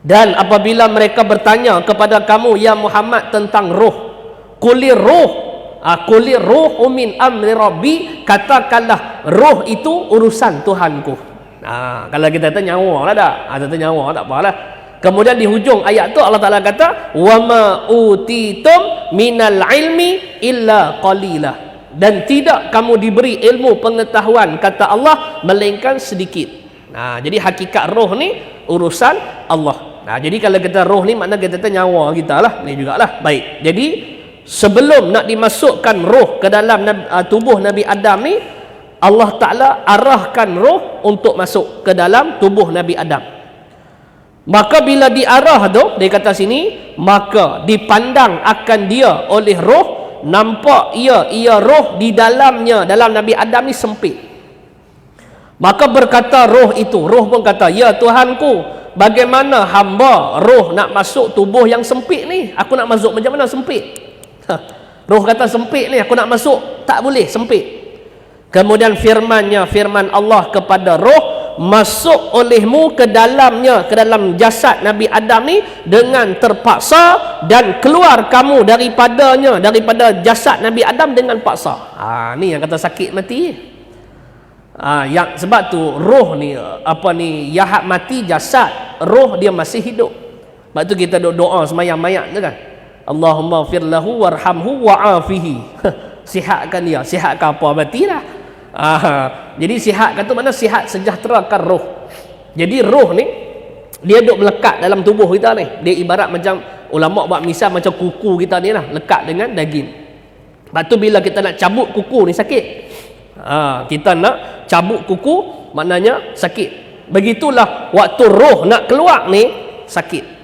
Dan apabila mereka bertanya kepada kamu ya Muhammad tentang roh, qulir ruhu min amri rabbi, katakanlah roh itu urusan Tuhanku. Kalau kita kata nyawa lah dah, kata nyawa tak apalah. Kemudian di hujung ayat tu Allah Taala kata wa ma utitum minal ilmi illa qalila, dan tidak kamu diberi ilmu pengetahuan kata Allah melainkan sedikit. Jadi hakikat roh ni urusan Allah. Jadi kalau kita roh ni makna kita nyawa kita lah, ni jugalah. Baik. Jadi sebelum nak dimasukkan roh ke dalam tubuh Nabi Adam ni, Allah Ta'ala arahkan roh untuk masuk ke dalam tubuh Nabi Adam. Maka bila diarah tu, dia kata sini, maka dipandang akan dia oleh roh, nampak ia roh di dalamnya, dalam Nabi Adam ni sempit. Maka berkata roh itu, roh pun kata, ya Tuhanku, bagaimana hamba roh nak masuk tubuh yang sempit ni? Aku nak masuk macam mana sempit? Roh kata sempit ni, aku nak masuk, tak boleh, sempit. Kemudian firman Allah kepada roh, masuk olehmu ke dalamnya, ke dalam jasad Nabi Adam ni dengan terpaksa, dan keluar kamu daripadanya, daripada jasad Nabi Adam dengan paksa. Ni yang kata sakit mati. Yang sebab tu roh ni jahat mati jasad, roh dia masih hidup. Sebab tu kita doa semayang mayat tu kan, Allahumma firlahu warhamhu wa'afihi. Sihatkan dia, sihatkan apa matilah. Jadi sihatkan tu mana sihat sejahterakan roh. Jadi roh ni dia duk melekat dalam tubuh kita ni. Dia ibarat macam ulama buat misal macam kuku kita ni lah, lekat dengan daging. Lepas tu bila kita nak cabut kuku ni sakit. Kita nak cabut kuku maknanya sakit. Begitulah waktu roh nak keluar ni sakit.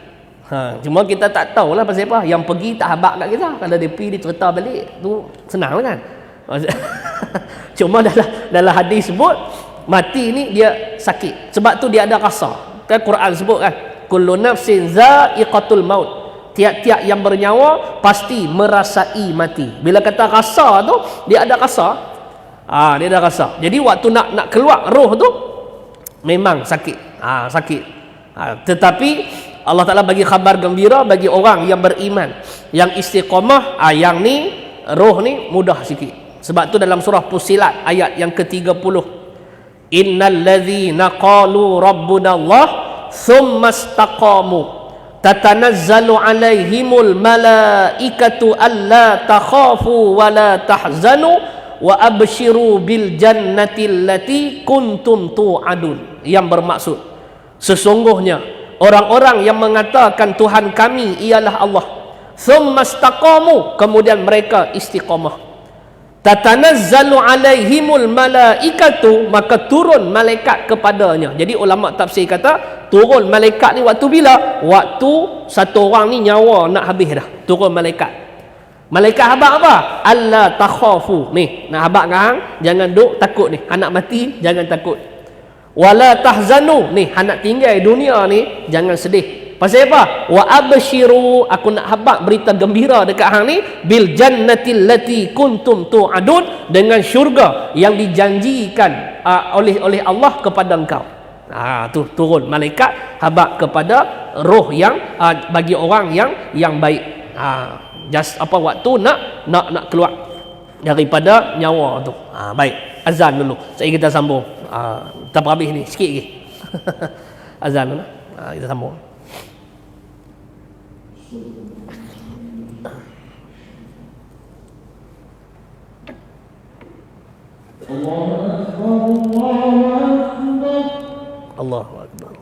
Cuma kita tak tahulah pasal apa. Yang pergi tak habaq kat kita. Kalau dia pergi dia cerita balik tu senang kan. Cuma dalam hadis sebut mati ni dia sakit. Sebab tu dia ada rasa. Kan Quran sebut kan, kullu nafsin za'iqatul maut. Tiap-tiap yang bernyawa pasti merasai mati. Bila kata rasa tu, dia ada rasa. Dia ada rasa. Jadi waktu nak keluar roh tu memang sakit. Sakit. Tetapi Allah Ta'ala bagi khabar gembira bagi orang yang beriman, yang istiqamah, yang ni roh ni mudah sikit. Sebab tu dalam surah Fussilat ayat yang ke-30, innal ladzina qalu rabbuna Allah thumma istaqamu tatanazzalu alaihimul malaikatu alla takhafu wa la tahzanu wa abshiru bil jannati allati kuntum tu'adun. Yang bermaksud, sesungguhnya orang-orang yang mengatakan Tuhan kami ialah Allah, thumma istaqamu, kemudian mereka istiqamah, tatanazzalu alaihimul malaikatu, maka turun malaikat kepadanya. Jadi ulama tafsir kata turun malaikat ni waktu bila? Waktu satu orang ni nyawa nak habis dah, turun malaikat. Malaikat habaq apa? Alla takhafu. Ni nak habaq kan, jangan duk takut ni, anak mati jangan takut. Wala tahzanu, ni anak tinggal dunia ni jangan sedih. Pasal apa? Wa abshiru, aku nak habaq berita gembira dekat hang ni, bil jannatil lati kuntum tu'adun, dengan syurga yang dijanjikan oleh Allah kepada engkau. Tu turun malaikat habaq kepada roh yang bagi orang yang baik. Waktu nak keluar daripada nyawa tu. Baik, azan dulu. Saya kita sambung. Tak habis ni sikit lagi. Azan dulu. Kita sambung. Allahu Akbar.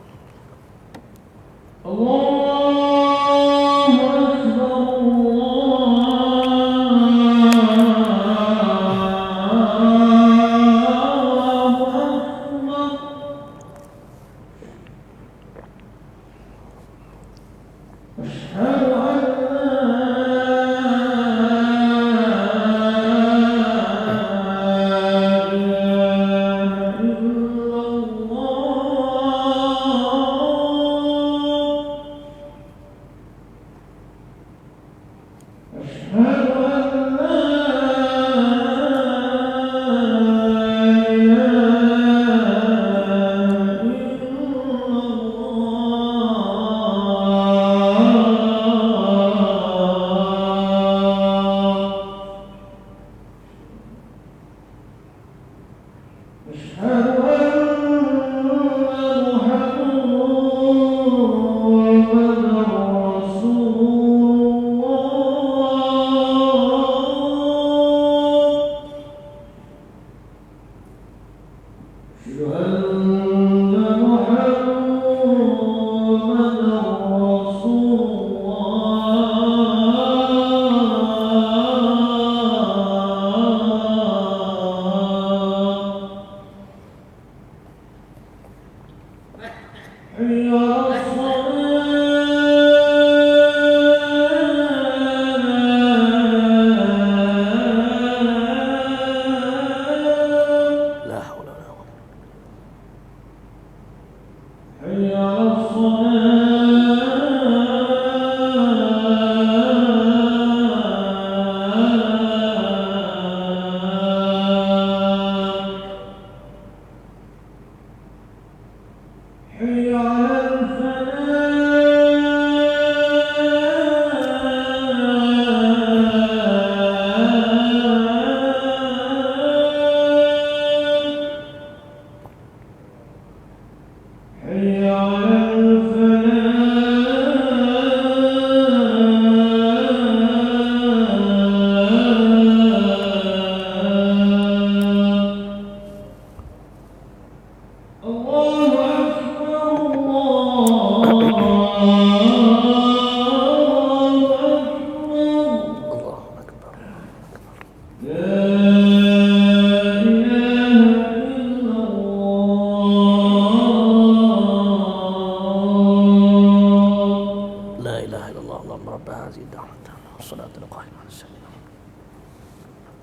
Salatul qa'imah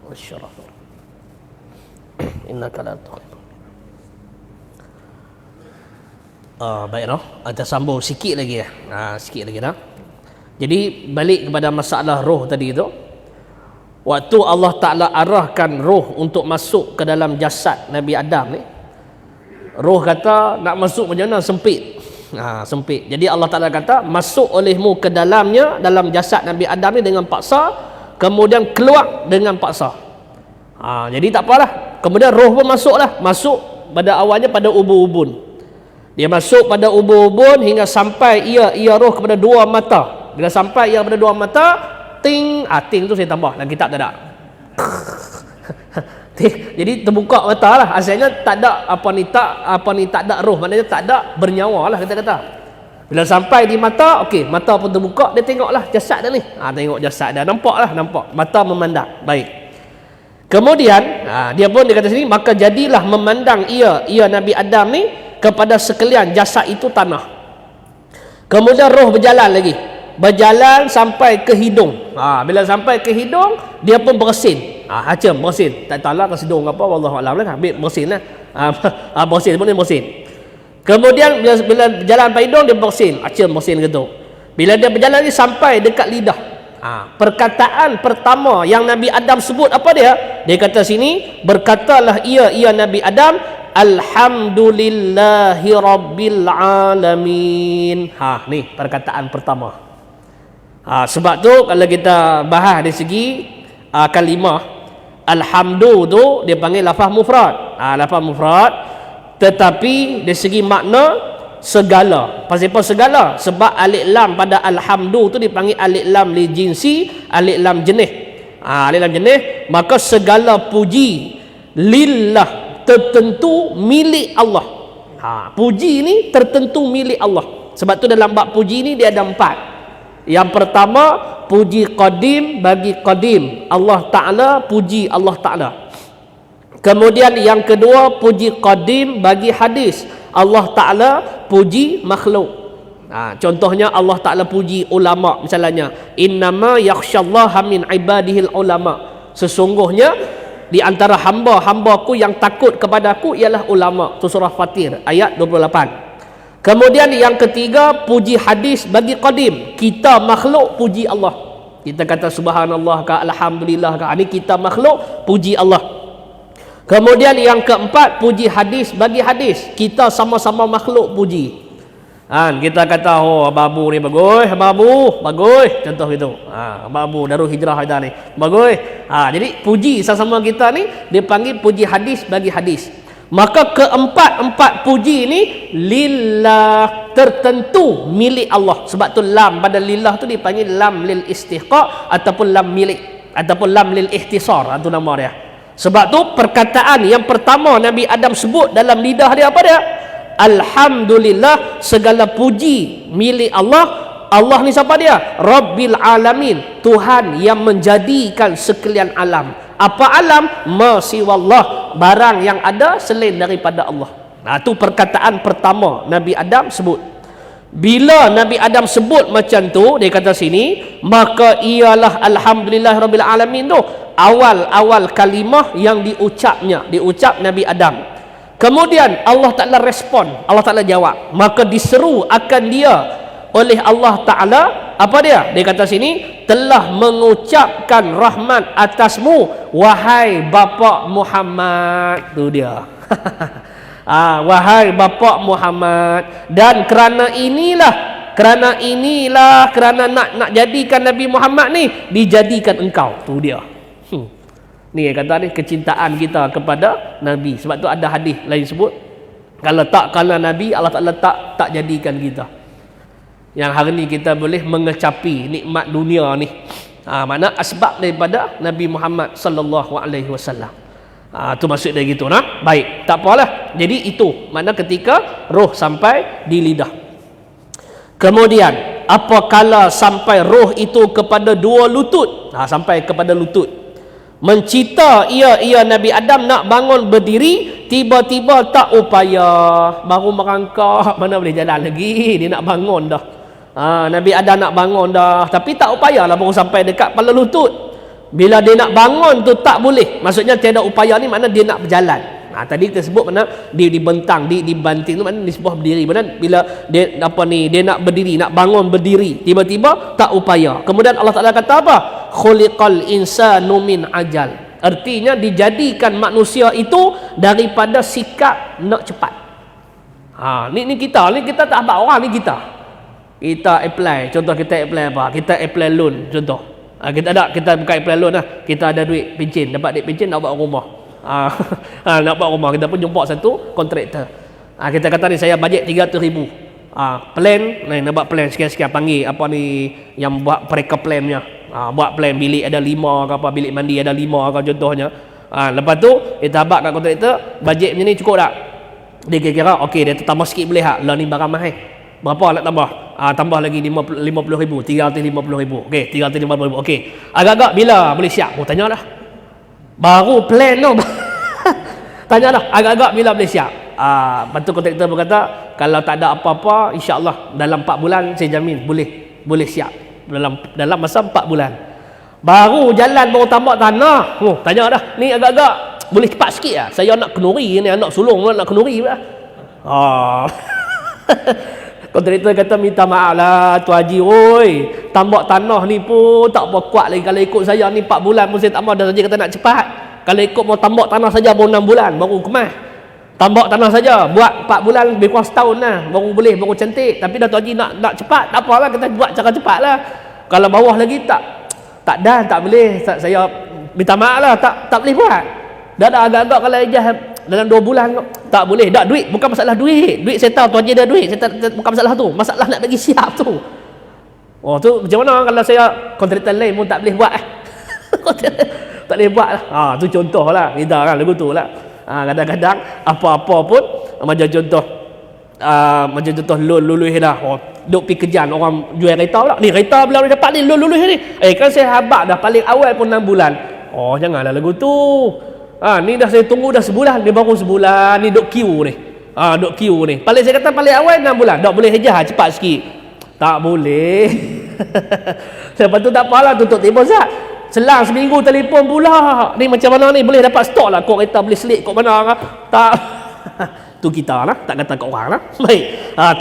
wasyaraf innaka la tuhibbul. Baik noh, kita sambung sikit lagi ya. Sikit lagi dah. Jadi balik kepada masalah roh tadi tu. Waktu Allah Ta'ala arahkan roh untuk masuk ke dalam jasad Nabi Adam ni, roh kata nak masuk macam mana? Sempit. Sempit. Jadi Allah Ta'ala kata masuk olehmu ke dalamnya, dalam jasad Nabi Adam ni dengan paksa, kemudian keluar dengan paksa. Jadi tak apalah. Kemudian roh pun masuklah. Masuk pada awalnya pada ubun-ubun. Dia masuk pada ubun-ubun hingga sampai ia roh kepada dua mata. Bila sampai ia kepada dua mata, ting tu saya tambah dalam kitab tak ada. Jadi terbuka mata lah. Asalnya tak ada apa ni tak ada roh, maknanya tak ada bernyawa lah kata. Bila sampai di mata, okey, mata pun terbuka, dia tengoklah jasad dia ni. Tengok jasad dia, nampak mata memandang. Baik. Kemudian dia pun dia kata sini, maka jadilah memandang ia Nabi Adam ni kepada sekalian jasad itu tanah. Kemudian roh berjalan lagi. Berjalan sampai ke hidung. Bila sampai ke hidung, dia pun bersin. Hacam bersin. Tak tahulah ke hidung apa, wallahu alam lah. Ambil bersin lah. Bersin pun dia bersin. Kemudian bila berjalan sampai hidung, dia bersin. Hacam bersin gitu. Bila dia berjalan ni sampai dekat lidah. Perkataan pertama yang Nabi Adam sebut apa dia? Dia kata sini, berkatalah ia Nabi Adam, alhamdulillahi rabbil alamin. Ni perkataan pertama. Sebab tu kalau kita bahas dari segi kalimah, alhamdu tu dia panggil lafaz mufrad. Lafaz mufrad, tetapi dari segi makna segala. Pasal apa segala? Sebab alif lam pada alhamdu tu dipanggil alif lam li jinsi, alif lam jenis. Alif lam jenis, maka segala puji lillah, tertentu milik Allah. Puji ni tertentu milik Allah. Sebab tu dalam bab puji ni dia ada 4. Yang pertama, puji qadim bagi qadim, Allah Ta'ala, puji Allah Ta'ala. Kemudian yang kedua, puji qadim bagi hadis, Allah Ta'ala puji makhluk. Contohnya Allah Ta'ala puji ulama, misalnya innama yakhsyallaha min ibadihil ulama, sesungguhnya di antara hamba-hambaku yang takut kepadaku ialah ulama. Itu surah Fatir ayat 28. Kemudian yang ketiga, puji hadis bagi qadim, kita makhluk puji Allah. Kita kata subhanallah ke alhamdulillah ke, ini kita makhluk puji Allah. Kemudian yang keempat, puji hadis bagi hadis, kita sama-sama makhluk puji. Kita kata babu ni bagus, contoh itu. Babu Darul Hijrah ada ni bagus. Jadi puji sama-sama kita ni dipanggil puji hadis bagi hadis. Maka keempat puji ni lillah, tertentu milik Allah. Sebab tu lam pada lillah tu dipanggil lam lil istihqaq ataupun lam milik ataupun lam lil ihtisar, itu nama dia. Sebab tu perkataan yang pertama Nabi Adam sebut dalam lidah dia apa dia? Alhamdulillah, segala puji milik Allah. Allah ni siapa dia? Rabbil alamin, Tuhan yang menjadikan sekalian alam. Apa alam? Masiwallah, barang yang ada selain daripada Allah. Itu perkataan pertama Nabi Adam sebut. Bila Nabi Adam sebut macam tu, dia kata sini, maka ialah alhamdulillah rabbil alamin tu awal kalimah yang diucap Nabi Adam. Kemudian Allah Ta'ala respon, Allah Ta'ala jawab, maka diseru akan dia oleh Allah Ta'ala, apa dia? Dia kata sini, telah mengucapkan rahmat atasmu wahai bapa Muhammad. Tu dia. Wahai bapa Muhammad, dan kerana nak jadikan Nabi Muhammad ni dijadikan engkau. Tu dia. Ni kata ni kecintaan kita kepada Nabi. Sebab tu ada hadis lain sebut, kalau tak kerana Nabi, Allah Ta'ala tak jadikan kita. Yang hari ni kita boleh mengecapi nikmat dunia ni, mana asbab daripada Nabi Muhammad sallallahu alaihi wasallam. Tu maksud dia gitu nah. Baik, tak apalah. Jadi itu mana ketika roh sampai di lidah. Kemudian apakala sampai roh itu kepada dua lutut, sampai kepada lutut, mencita ia Nabi Adam nak bangun berdiri, tiba-tiba tak upaya, baru merangkak, mana boleh jalan lagi, dia nak bangun dah. Nabi Adam nak bangun dah, tapi tak upaya lah baru sampai dekat kepala lutut. Bila dia nak bangun tu tak boleh. Maksudnya tiada upaya ni makna dia nak berjalan. Tadi kita sebut mana dia dibentang, dibanting tu mana disebut berdiri. Mana bila dia dia nak berdiri, nak bangun berdiri, tiba-tiba tak upaya. Kemudian Allah Taala kata apa? Khuliqal insanu min ajal. Artinya dijadikan manusia itu daripada sikap nak cepat. Ni kita tak abang orang ni kita. Kita apply, contoh kita apply apa? Kita apply loan contoh. Kita bukan apply loan lah. Kita ada duit pencen, dapat duit pencen nak buat rumah. Nak buat rumah, kita pun jumpa satu kontraktor. Kita kata ni saya bajet 300,000. Plan, nak buat plan sekian-sekian, panggil apa ni yang buat mereka plannya. Buat plan bilik ada 5 ke apa, bilik mandi ada 5 ke contohnya. Lepas tu kita habaq kat kontraktor, bajet macam ni cukup tak? Dia kira-kira okey, dia tambah sikit boleh tak? Lah ni barang mahal. Berapa nak tambah? Tambah lagi 50,000, 350,000. Okey, 350,000. Okey. Agak-agak bila boleh siap? Tanya dah. Baru plan tu. Tanya dah, agak-agak bila boleh siap? Lepas tu kontraktor berkata, kalau tak ada apa-apa, insya-Allah dalam 4 bulan saya jamin boleh siap. Dalam masa 4 bulan. Baru jalan baru tambak tanah. Tanya dah, ni agak-agak boleh cepat sikit lah. Saya nak kenuri ni, anak sulung nak kenuri pula. Kontraktor kata minta maaf lah Tu Haji, oi, tambak tanah ni pun tak apa kuat lagi. Kalau ikut saya ni 4 bulan pun saya tak mahu. Dah saja kata nak cepat. Kalau ikut mau tambak tanah saja baru 6 bulan baru kemas. Tambak tanah saja buat 4 bulan lebih kurang setahun lah baru boleh, baru cantik. Tapi dah Tu Haji nak cepat, tak apalah, kita buat cara cepat lah. Kalau bawah lagi tak boleh. Saya minta maaf lah, tak boleh buat. Dah agak-agak kalau ijaz dalam 2 bulan tak boleh. Tak, duit bukan masalah duit. Duit saya tahu Tu Haji ada duit. Bukan masalah tu. Masalah nak bagi siap tu. Tu macam mana kalau saya kontraktor lain pun tak boleh buat. Tak boleh buat lah. Tu contoh lah. Kita kan lagu tu lah. Kadang-kadang apa-apa pun macam contoh luluh dah. Duk pergi kejan orang jual kereta pula. Ni kereta bila boleh dapat ni luluh ni. Kan saya habaq dah paling awal pun 6 bulan. Janganlah lagu tu. Ni dah saya tunggu dah sebulan, dia baru sebulan ni duk queue ni. Duk queue ni. Paling saya kata paling awal 6 bulan. Tak boleh hejah cepat sikit. Tak boleh. Lepas tu tak apalah, tutup telefon Zat. Selang seminggu telefon pula. Ni macam mana ni? Boleh dapat stok lah. Kok kereta boleh selit kok mana lah. Tak. Tu kita lah. Tak kata kat orang lah. Baik.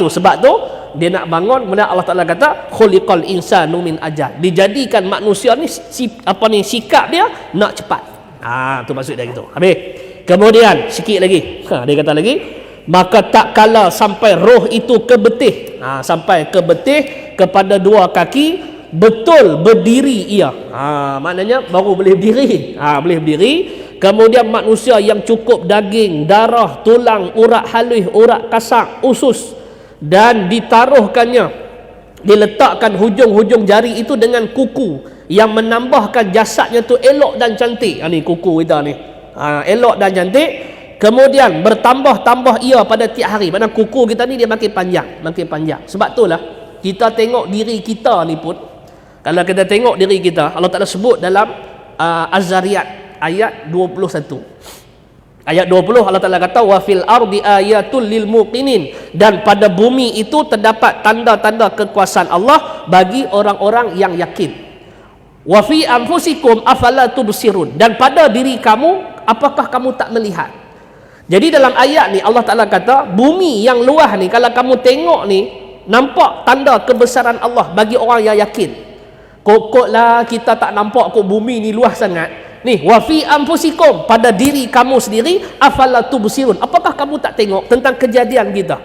Tu sebab tu dia nak bangun. Kemudian Allah Ta'ala kata khuliqal insanu min ajal. Dijadikan manusia ni sikap dia nak cepat. Tu maksud dia gitu. Habis. Kemudian sikit lagi. Dia kata lagi, maka tak kala sampai roh itu ke betih. Sampai ke betih kepada 2 kaki, betul berdiri ia. Maknanya baru boleh berdiri. Boleh berdiri. Kemudian manusia yang cukup daging, darah, tulang, urat halus, urat kasar, usus, dan ditaruhkannya, diletakkan hujung-hujung jari itu dengan kuku yang menambahkan jasadnya tu elok dan cantik. Ni kuku kita ni. Elok dan cantik. Kemudian bertambah-tambah ia pada tiap hari. Maksudnya kuku kita ni dia makin panjang. Sebab itulah kita tengok diri kita ni pun, kalau kita tengok diri kita, Allah Ta'ala sebut dalam Az-Zariyat ayat 21. Ayat 20 Allah Ta'ala kata wa fil ardi ayatul lil muqinin, dan pada bumi itu terdapat tanda-tanda kekuasaan Allah bagi orang-orang yang yakin. Wa fi anfusikum afala tubsirun, dan pada diri kamu apakah kamu tak melihat. Jadi dalam ayat ni Allah Ta'ala kata bumi yang luas ni kalau kamu tengok ni nampak tanda kebesaran Allah bagi orang yang yakin. Kokoklah kita tak nampak kok bumi ni luas sangat. Ni wa fi anfusikum, pada diri kamu sendiri afala tubsirun, apakah kamu tak tengok tentang kejadian kita.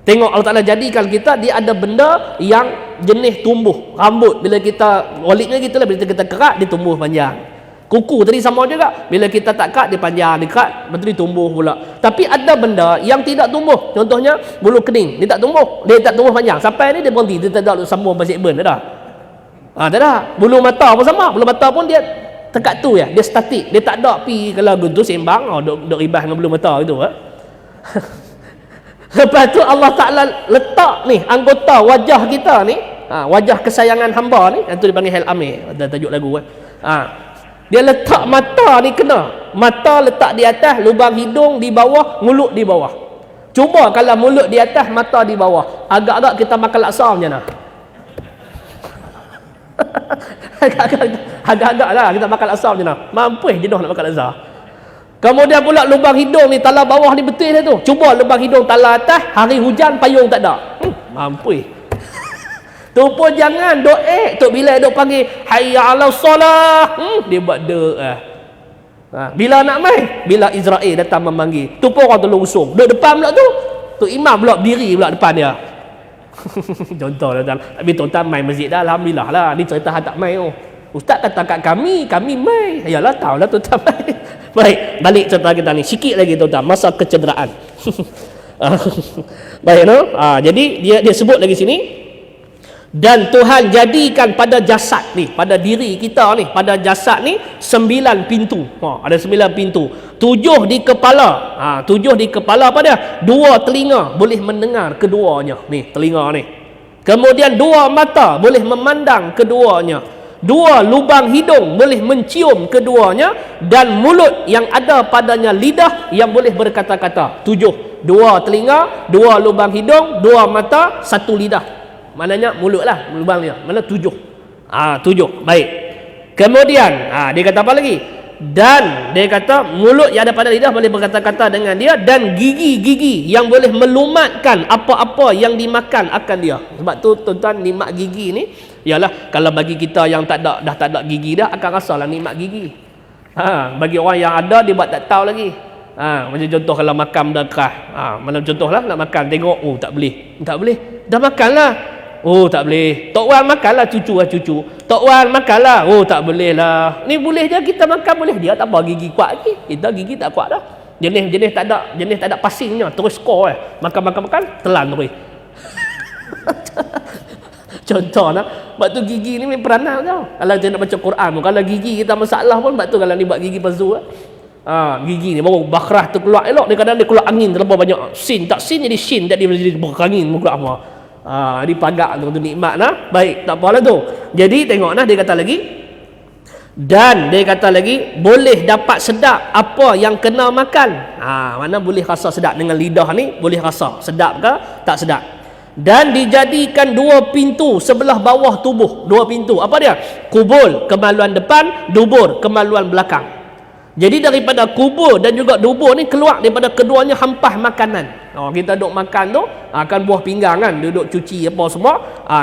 Tengok Allah Ta'ala jadikan kita, dia ada benda yang jenis tumbuh. Rambut bila kita waliknya gitu lah, bila kita kerat dia tumbuh panjang. Kuku tadi sama juga, bila kita tak kerat dia panjang, dia kerat betul dia tumbuh pula. Tapi ada benda yang tidak tumbuh. Contohnya bulu kening, dia tak tumbuh panjang. Sampai ni dia berhenti, dia tak ada sambung pasal segmen dah. Tak ada. Bulu mata pun sama. Bulu mata pun dia tekat tu ya, dia statik. Dia tak ada pi kalau gitu sembang, duk ribah dengan bulu mata gitu. Lepas tu Allah Ta'ala letak ni anggota wajah kita ni, wajah kesayangan hamba ni, yang tu dipanggil Hel Amir, ada tajuk lagu dia letak mata ni kena. Mata letak di atas, lubang hidung di bawah, mulut di bawah. Cuba kalau mulut di atas, mata di bawah, agak-agak kita makan laksa macam mana? Agak-agak lah kita makan asar je lah. Mampu jenuh nak makan asar. Kemudian pula lubang hidung ni, tala bawah ni betul dah tu. Cuba lubang hidung tala atas, hari hujan payung tak ada. Mampu. Tu pun jangan doa. Tok bila duk panggil hayya 'alas solah, dia buat doa. Bila nak mai, bila Israel datang memanggil, tu pun orang tolong usung. Duk depan pula tu. Tu imam pula berdiri pula depan dia. Contoh dah. Tapi tuan-tuan mai masjid dah, alhamdulillah lah. Ni cerita hang tak mai tu. Ustaz kata kat kami mai. Yalah tahulah tuan-tuan mai. Baik, balik cerita kita ni. Sikit lagi tuan-tuan, masa kecederaan. Baik no? Jadi dia sebut lagi sini, dan Tuhan jadikan pada jasad ni, pada diri kita ni, pada jasad ni 9 pintu. Ada 9 pintu. 7 di kepala. 7 di kepala apa dia? 2 telinga boleh mendengar keduanya. Ni telinga ni. Kemudian 2 mata boleh memandang keduanya. 2 lubang hidung boleh mencium keduanya, dan mulut yang ada padanya lidah yang boleh berkata-kata. 7. 2 telinga, 2 lubang hidung, 2 mata, 1 lidah. Maknanya mulut lah lubang dia. Mana 7. 7. Baik. Kemudian dia kata apa lagi? Dan dia kata mulut yang ada pada lidah boleh berkata-kata dengan dia, dan gigi-gigi yang boleh melumatkan apa-apa yang dimakan akan dia. Sebab tu tuan-tuan, nikmat gigi ni ialah kalau bagi kita yang dah tak ada gigi dah akan rasalah nikmat gigi. Bagi orang yang ada dia buat tak tahu lagi. Macam contoh kalau makan benda keras. Macam contohlah nak makan, tengok tak boleh. Tak boleh. Dah makanlah. Tak boleh. Tok Wan makanlah, cucu. Tok Wan makanlah. Tak boleh lah. Ni boleh je kita makan boleh. Dia tak apa gigi kuat lagi. Kita gigi tak kuat dah. Jenis tak ada pasingnya. Terus skor Makan, telan terus. Contoh lah. Sebab tu gigi ni peranan tau. Kalau kita nak baca Quran pun, kalau gigi kita masalah pun, sebab tu kalau ni buat gigi palsu gigi ni baru bakrah tu keluar elok. Dia kadang dia keluar angin terlalu banyak. Sin jadi sin, tak dia jadi berangin keluar apa. Di pagak tu nikmat lah. Baik, tak apalah tu. Jadi tengok nah, dia kata lagi, dan dia kata lagi boleh dapat sedap apa yang kena makan. Mana boleh rasa sedap dengan lidah ni, boleh rasa sedap ke tak sedap. Dan dijadikan 2 pintu sebelah bawah tubuh. 2 pintu. Apa dia? Kubul kemaluan depan, dubur kemaluan belakang. Jadi daripada kubur dan juga dubur ni keluar daripada keduanya hampah makanan. Kita duk makan tu akan buah pinggang kan, duduk cuci apa semua.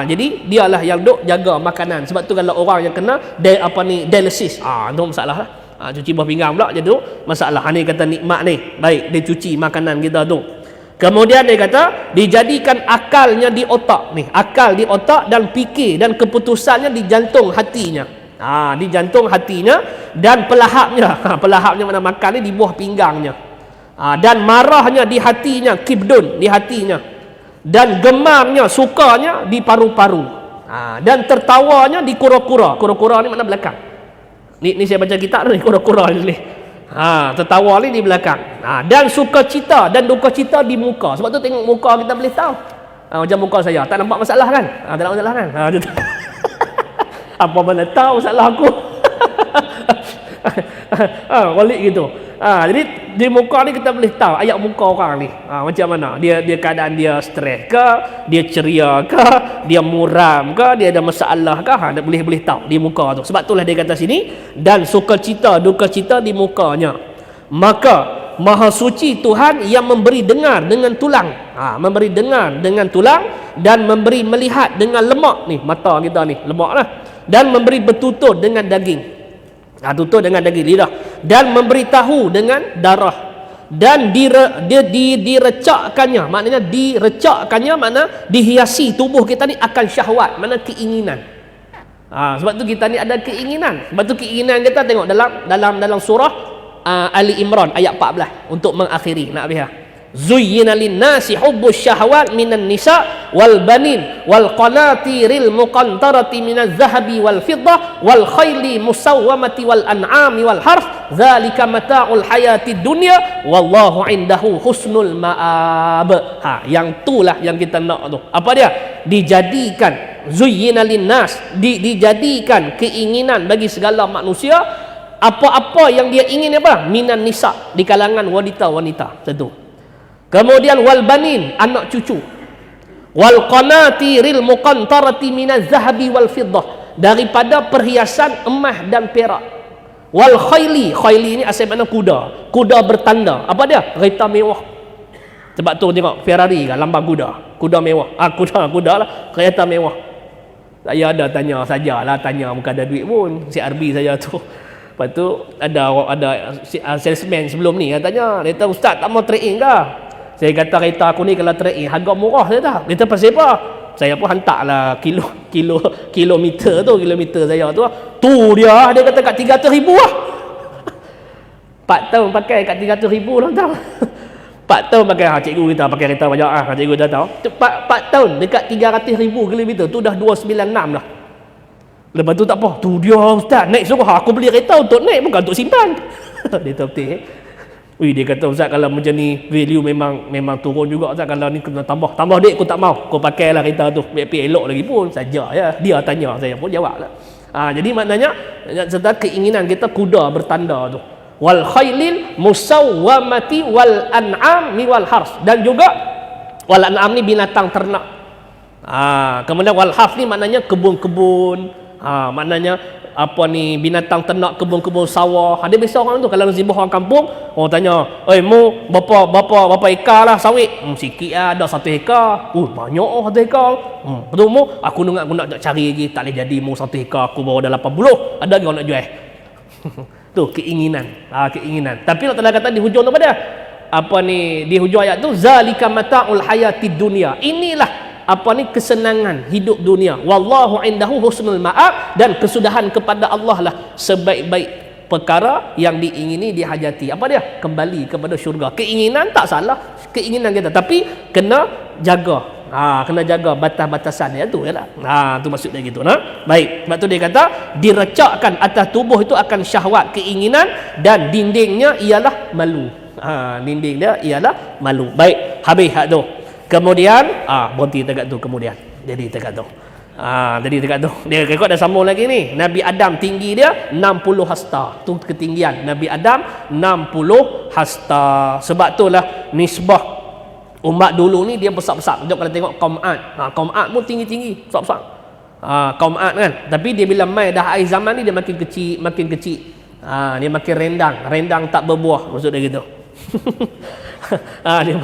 Jadi dialah yang duk jaga makanan. Sebab tu kalau orang yang kena dialysis, tu masalah lah. Cuci buah pinggang pula jadi tu masalah. Ni kata nikmat ni. Baik, dia cuci makanan kita tu. Kemudian dia kata dijadikan akalnya di otak ni. Akal di otak dan fikir dan keputusannya di jantung hatinya. Di jantung hatinya, dan pelahapnya. Pelahapnya mana makan ni di buah pinggangnya. Dan marahnya di hatinya, kibdun di hatinya. Dan gemarnya, sukanya di paru-paru. Dan tertawanya di kura-kura. Kura-kura ni mana belakang. Ni saya baca kitab ni, kura-kura ni. Tertawa ni di belakang. Dan sukacita dan dukacita di muka. Sebab tu tengok muka kita boleh tahu. Macam muka saya, tak nampak masalah kan? Tak nampak masalah kan? Apa mana tahu masalah aku. Balik gitu. Jadi di muka ni kita boleh tahu ayat muka orang ni macam mana. Dia keadaan dia stres ke, dia ceria ke, dia muram ke, dia ada masalah ke, boleh tahu di muka tu. Sebab itulah dia kata sini, dan sukacita dukacita di mukanya. Maka Maha suci Tuhan yang memberi dengar dengan tulang. Memberi dengar dengan tulang, dan memberi melihat dengan lemak ni, mata kita ni lemak lah. Dan memberi bertutur dengan daging. Tutur dengan daging lidah. Dan memberitahu dengan darah. Dan direcakkannya, maknanya direcakkannya, makna dihiasi tubuh kita ni akan syahwat, makna keinginan. Sebab tu kita ni ada keinginan. Sebab tu keinginan kita tengok dalam surah Ali Imran ayat 14 untuk mengakhiri nak habis. Zuyyina lin-nasi hubbus syahawat minan nisa wal banin wal qanatiril muqantarati minaz zahabi wal fiddah wal khayli musawwamati wal an'ami wal harth dzalika mata'ul hayatid dunya wallahu indahu husnul ma'ab. Yang itulah yang kita nak tu. Apa dia? Dijadikan zuyyina lin-nas, dijadikan keinginan bagi segala manusia apa-apa yang dia ingin apa? Minan nisa, di kalangan wanita-wanita. Satu. Kemudian wal banin, anak cucu. Wal qanatiril muqantarati minaz zahabi wal fiddah, daripada perhiasan emas dan perak. Wal khayli, khayli ni asal makna kuda. Kuda bertanda. Apa dia? Kereta mewah. Sebab tu tengok Ferrari kan lambang kuda. Kuda mewah. Kuda lah, kereta mewah. Saya ada tanya sajalah, tanya bukan ada duit pun. CRB saja tu. Lepas tu ada salesman sebelum ni tanya, dia kata, "Ustaz tak mau trade in ke?" Saya kata, "Kereta aku ni kalau trade in harga murah." Saya kata, "Dia pasal apa?" Saya pun hantarlah kilometer saya tu. Tu dia kata kat 300,000 lah. 4 tahun pakai kat 300,000 lah tahu. 4 tahun pakai, cikgu kita pakai kereta banyak cikgu dah tahu. 4 tahun dekat 300,000 kilometer tu dah 296 lah. Lepas tu tak apa, tu dia Ustaz naik suruh aku beli kereta untuk naik bukan untuk simpan. Dia tahu betul. Dia kata, "Ustaz kalau macam ni value memang turun juga Ustaz, kalau ni kena tambah duit aku tak mau. Kau pakailah kereta tu, biar elok lagi pun saja ya." Dia tanya, saya pun jawablah. Jadi maknanya serta keinginan kita kuda bertanda tu. Wal khailil musawwamati wal an'am wal hars, dan juga wal an'am ni binatang ternak. Kemudian wal hars ni maknanya kebun-kebun. Maknanya apa ni, binatang ternak, kebun-kebun sawah. Ada biasa orang tu kalau sibuk orang kampung, orang tanya, "Mu berapa ekar lah sawit?" Sikit lah, ada 1 ekar. Banyak 1 ekar. Betul mu? Aku nak cari lagi, tak boleh jadi mu 1 ekar, aku bawa dah 80. Ada lagi orang nak jual. Tu keinginan. Tapi Allah Taala kata di hujung apa dia? Di hujung ayat tu, "Zalika mata'ul hayatid dunya." Inilah kesenangan hidup dunia. Wallahu indahu husnul ma'ab, dan kesudahan kepada Allah lah sebaik-baik perkara yang diingini, dihajati. Apa dia? Kembali kepada syurga. Keinginan tak salah, keinginan kita, tapi kena jaga. Kena jaga batas-batasan dia tu yalah. Tu maksud dia gitu Baik, sebab tu dia kata direcakkan atas tubuh itu akan syahwat, keinginan, dan dindingnya ialah malu. Dinding dia ialah malu. Baik, habis hak tu. Kemudian berhenti dekat tu, kemudian jadi dekat tu. Dia rekod dah sambung lagi ni. Nabi Adam tinggi dia 60 hasta. Tu ketinggian Nabi Adam 60 hasta. Sebab itulah nisbah umat dulu ni dia besar-besar. Jom kalau tengok kaum Ad. Kaum Ad pun tinggi-tinggi, besar-besar. Kaum Ad kan. Tapi dia bila mai dah akhir zaman ni dia makin kecil. Dia makin rendang tak berbuah, maksud dia gitu. Dia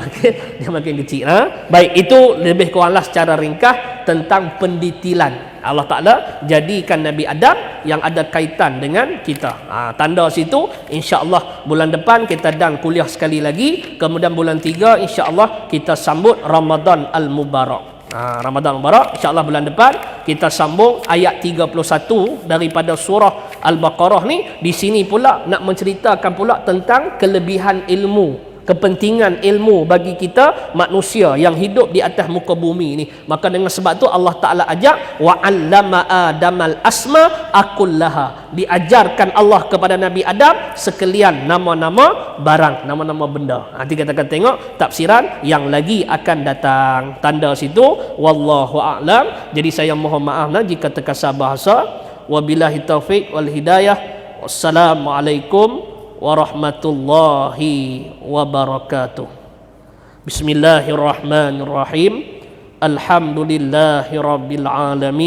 makin kecil. Baik, itu lebih kuranglah secara ringkas tentang pendetilan Allah Ta'ala jadikan Nabi Adam yang ada kaitan dengan kita. Tanda situ insya-Allah bulan depan kita dan kuliah sekali lagi. Kemudian bulan 3 insya-Allah kita sambut Ramadan Al-Mubarak. Ramadan Mubarak insya-Allah bulan depan kita sambung ayat 31 daripada surah Al-Baqarah ni. Di sini pula nak menceritakan pula tentang kelebihan ilmu, kepentingan ilmu bagi kita manusia yang hidup di atas muka bumi ni. Maka dengan sebab tu Allah Ta'ala ajak wa 'allama adamal asma akullaha. Diajarkan Allah kepada Nabi Adam sekalian nama-nama barang, nama-nama benda. Nanti kita akan tengok tafsiran yang lagi akan datang. Tanda situ wallahu a'lam. Jadi saya mohon maaf jika terkasar bahasa. Wabillahi taufik wal hidayah. Wassalamualaikum warahmatullahi wabarakatuh. Bismillahirrahmanirrahim. Alhamdulillahirabbil alamin.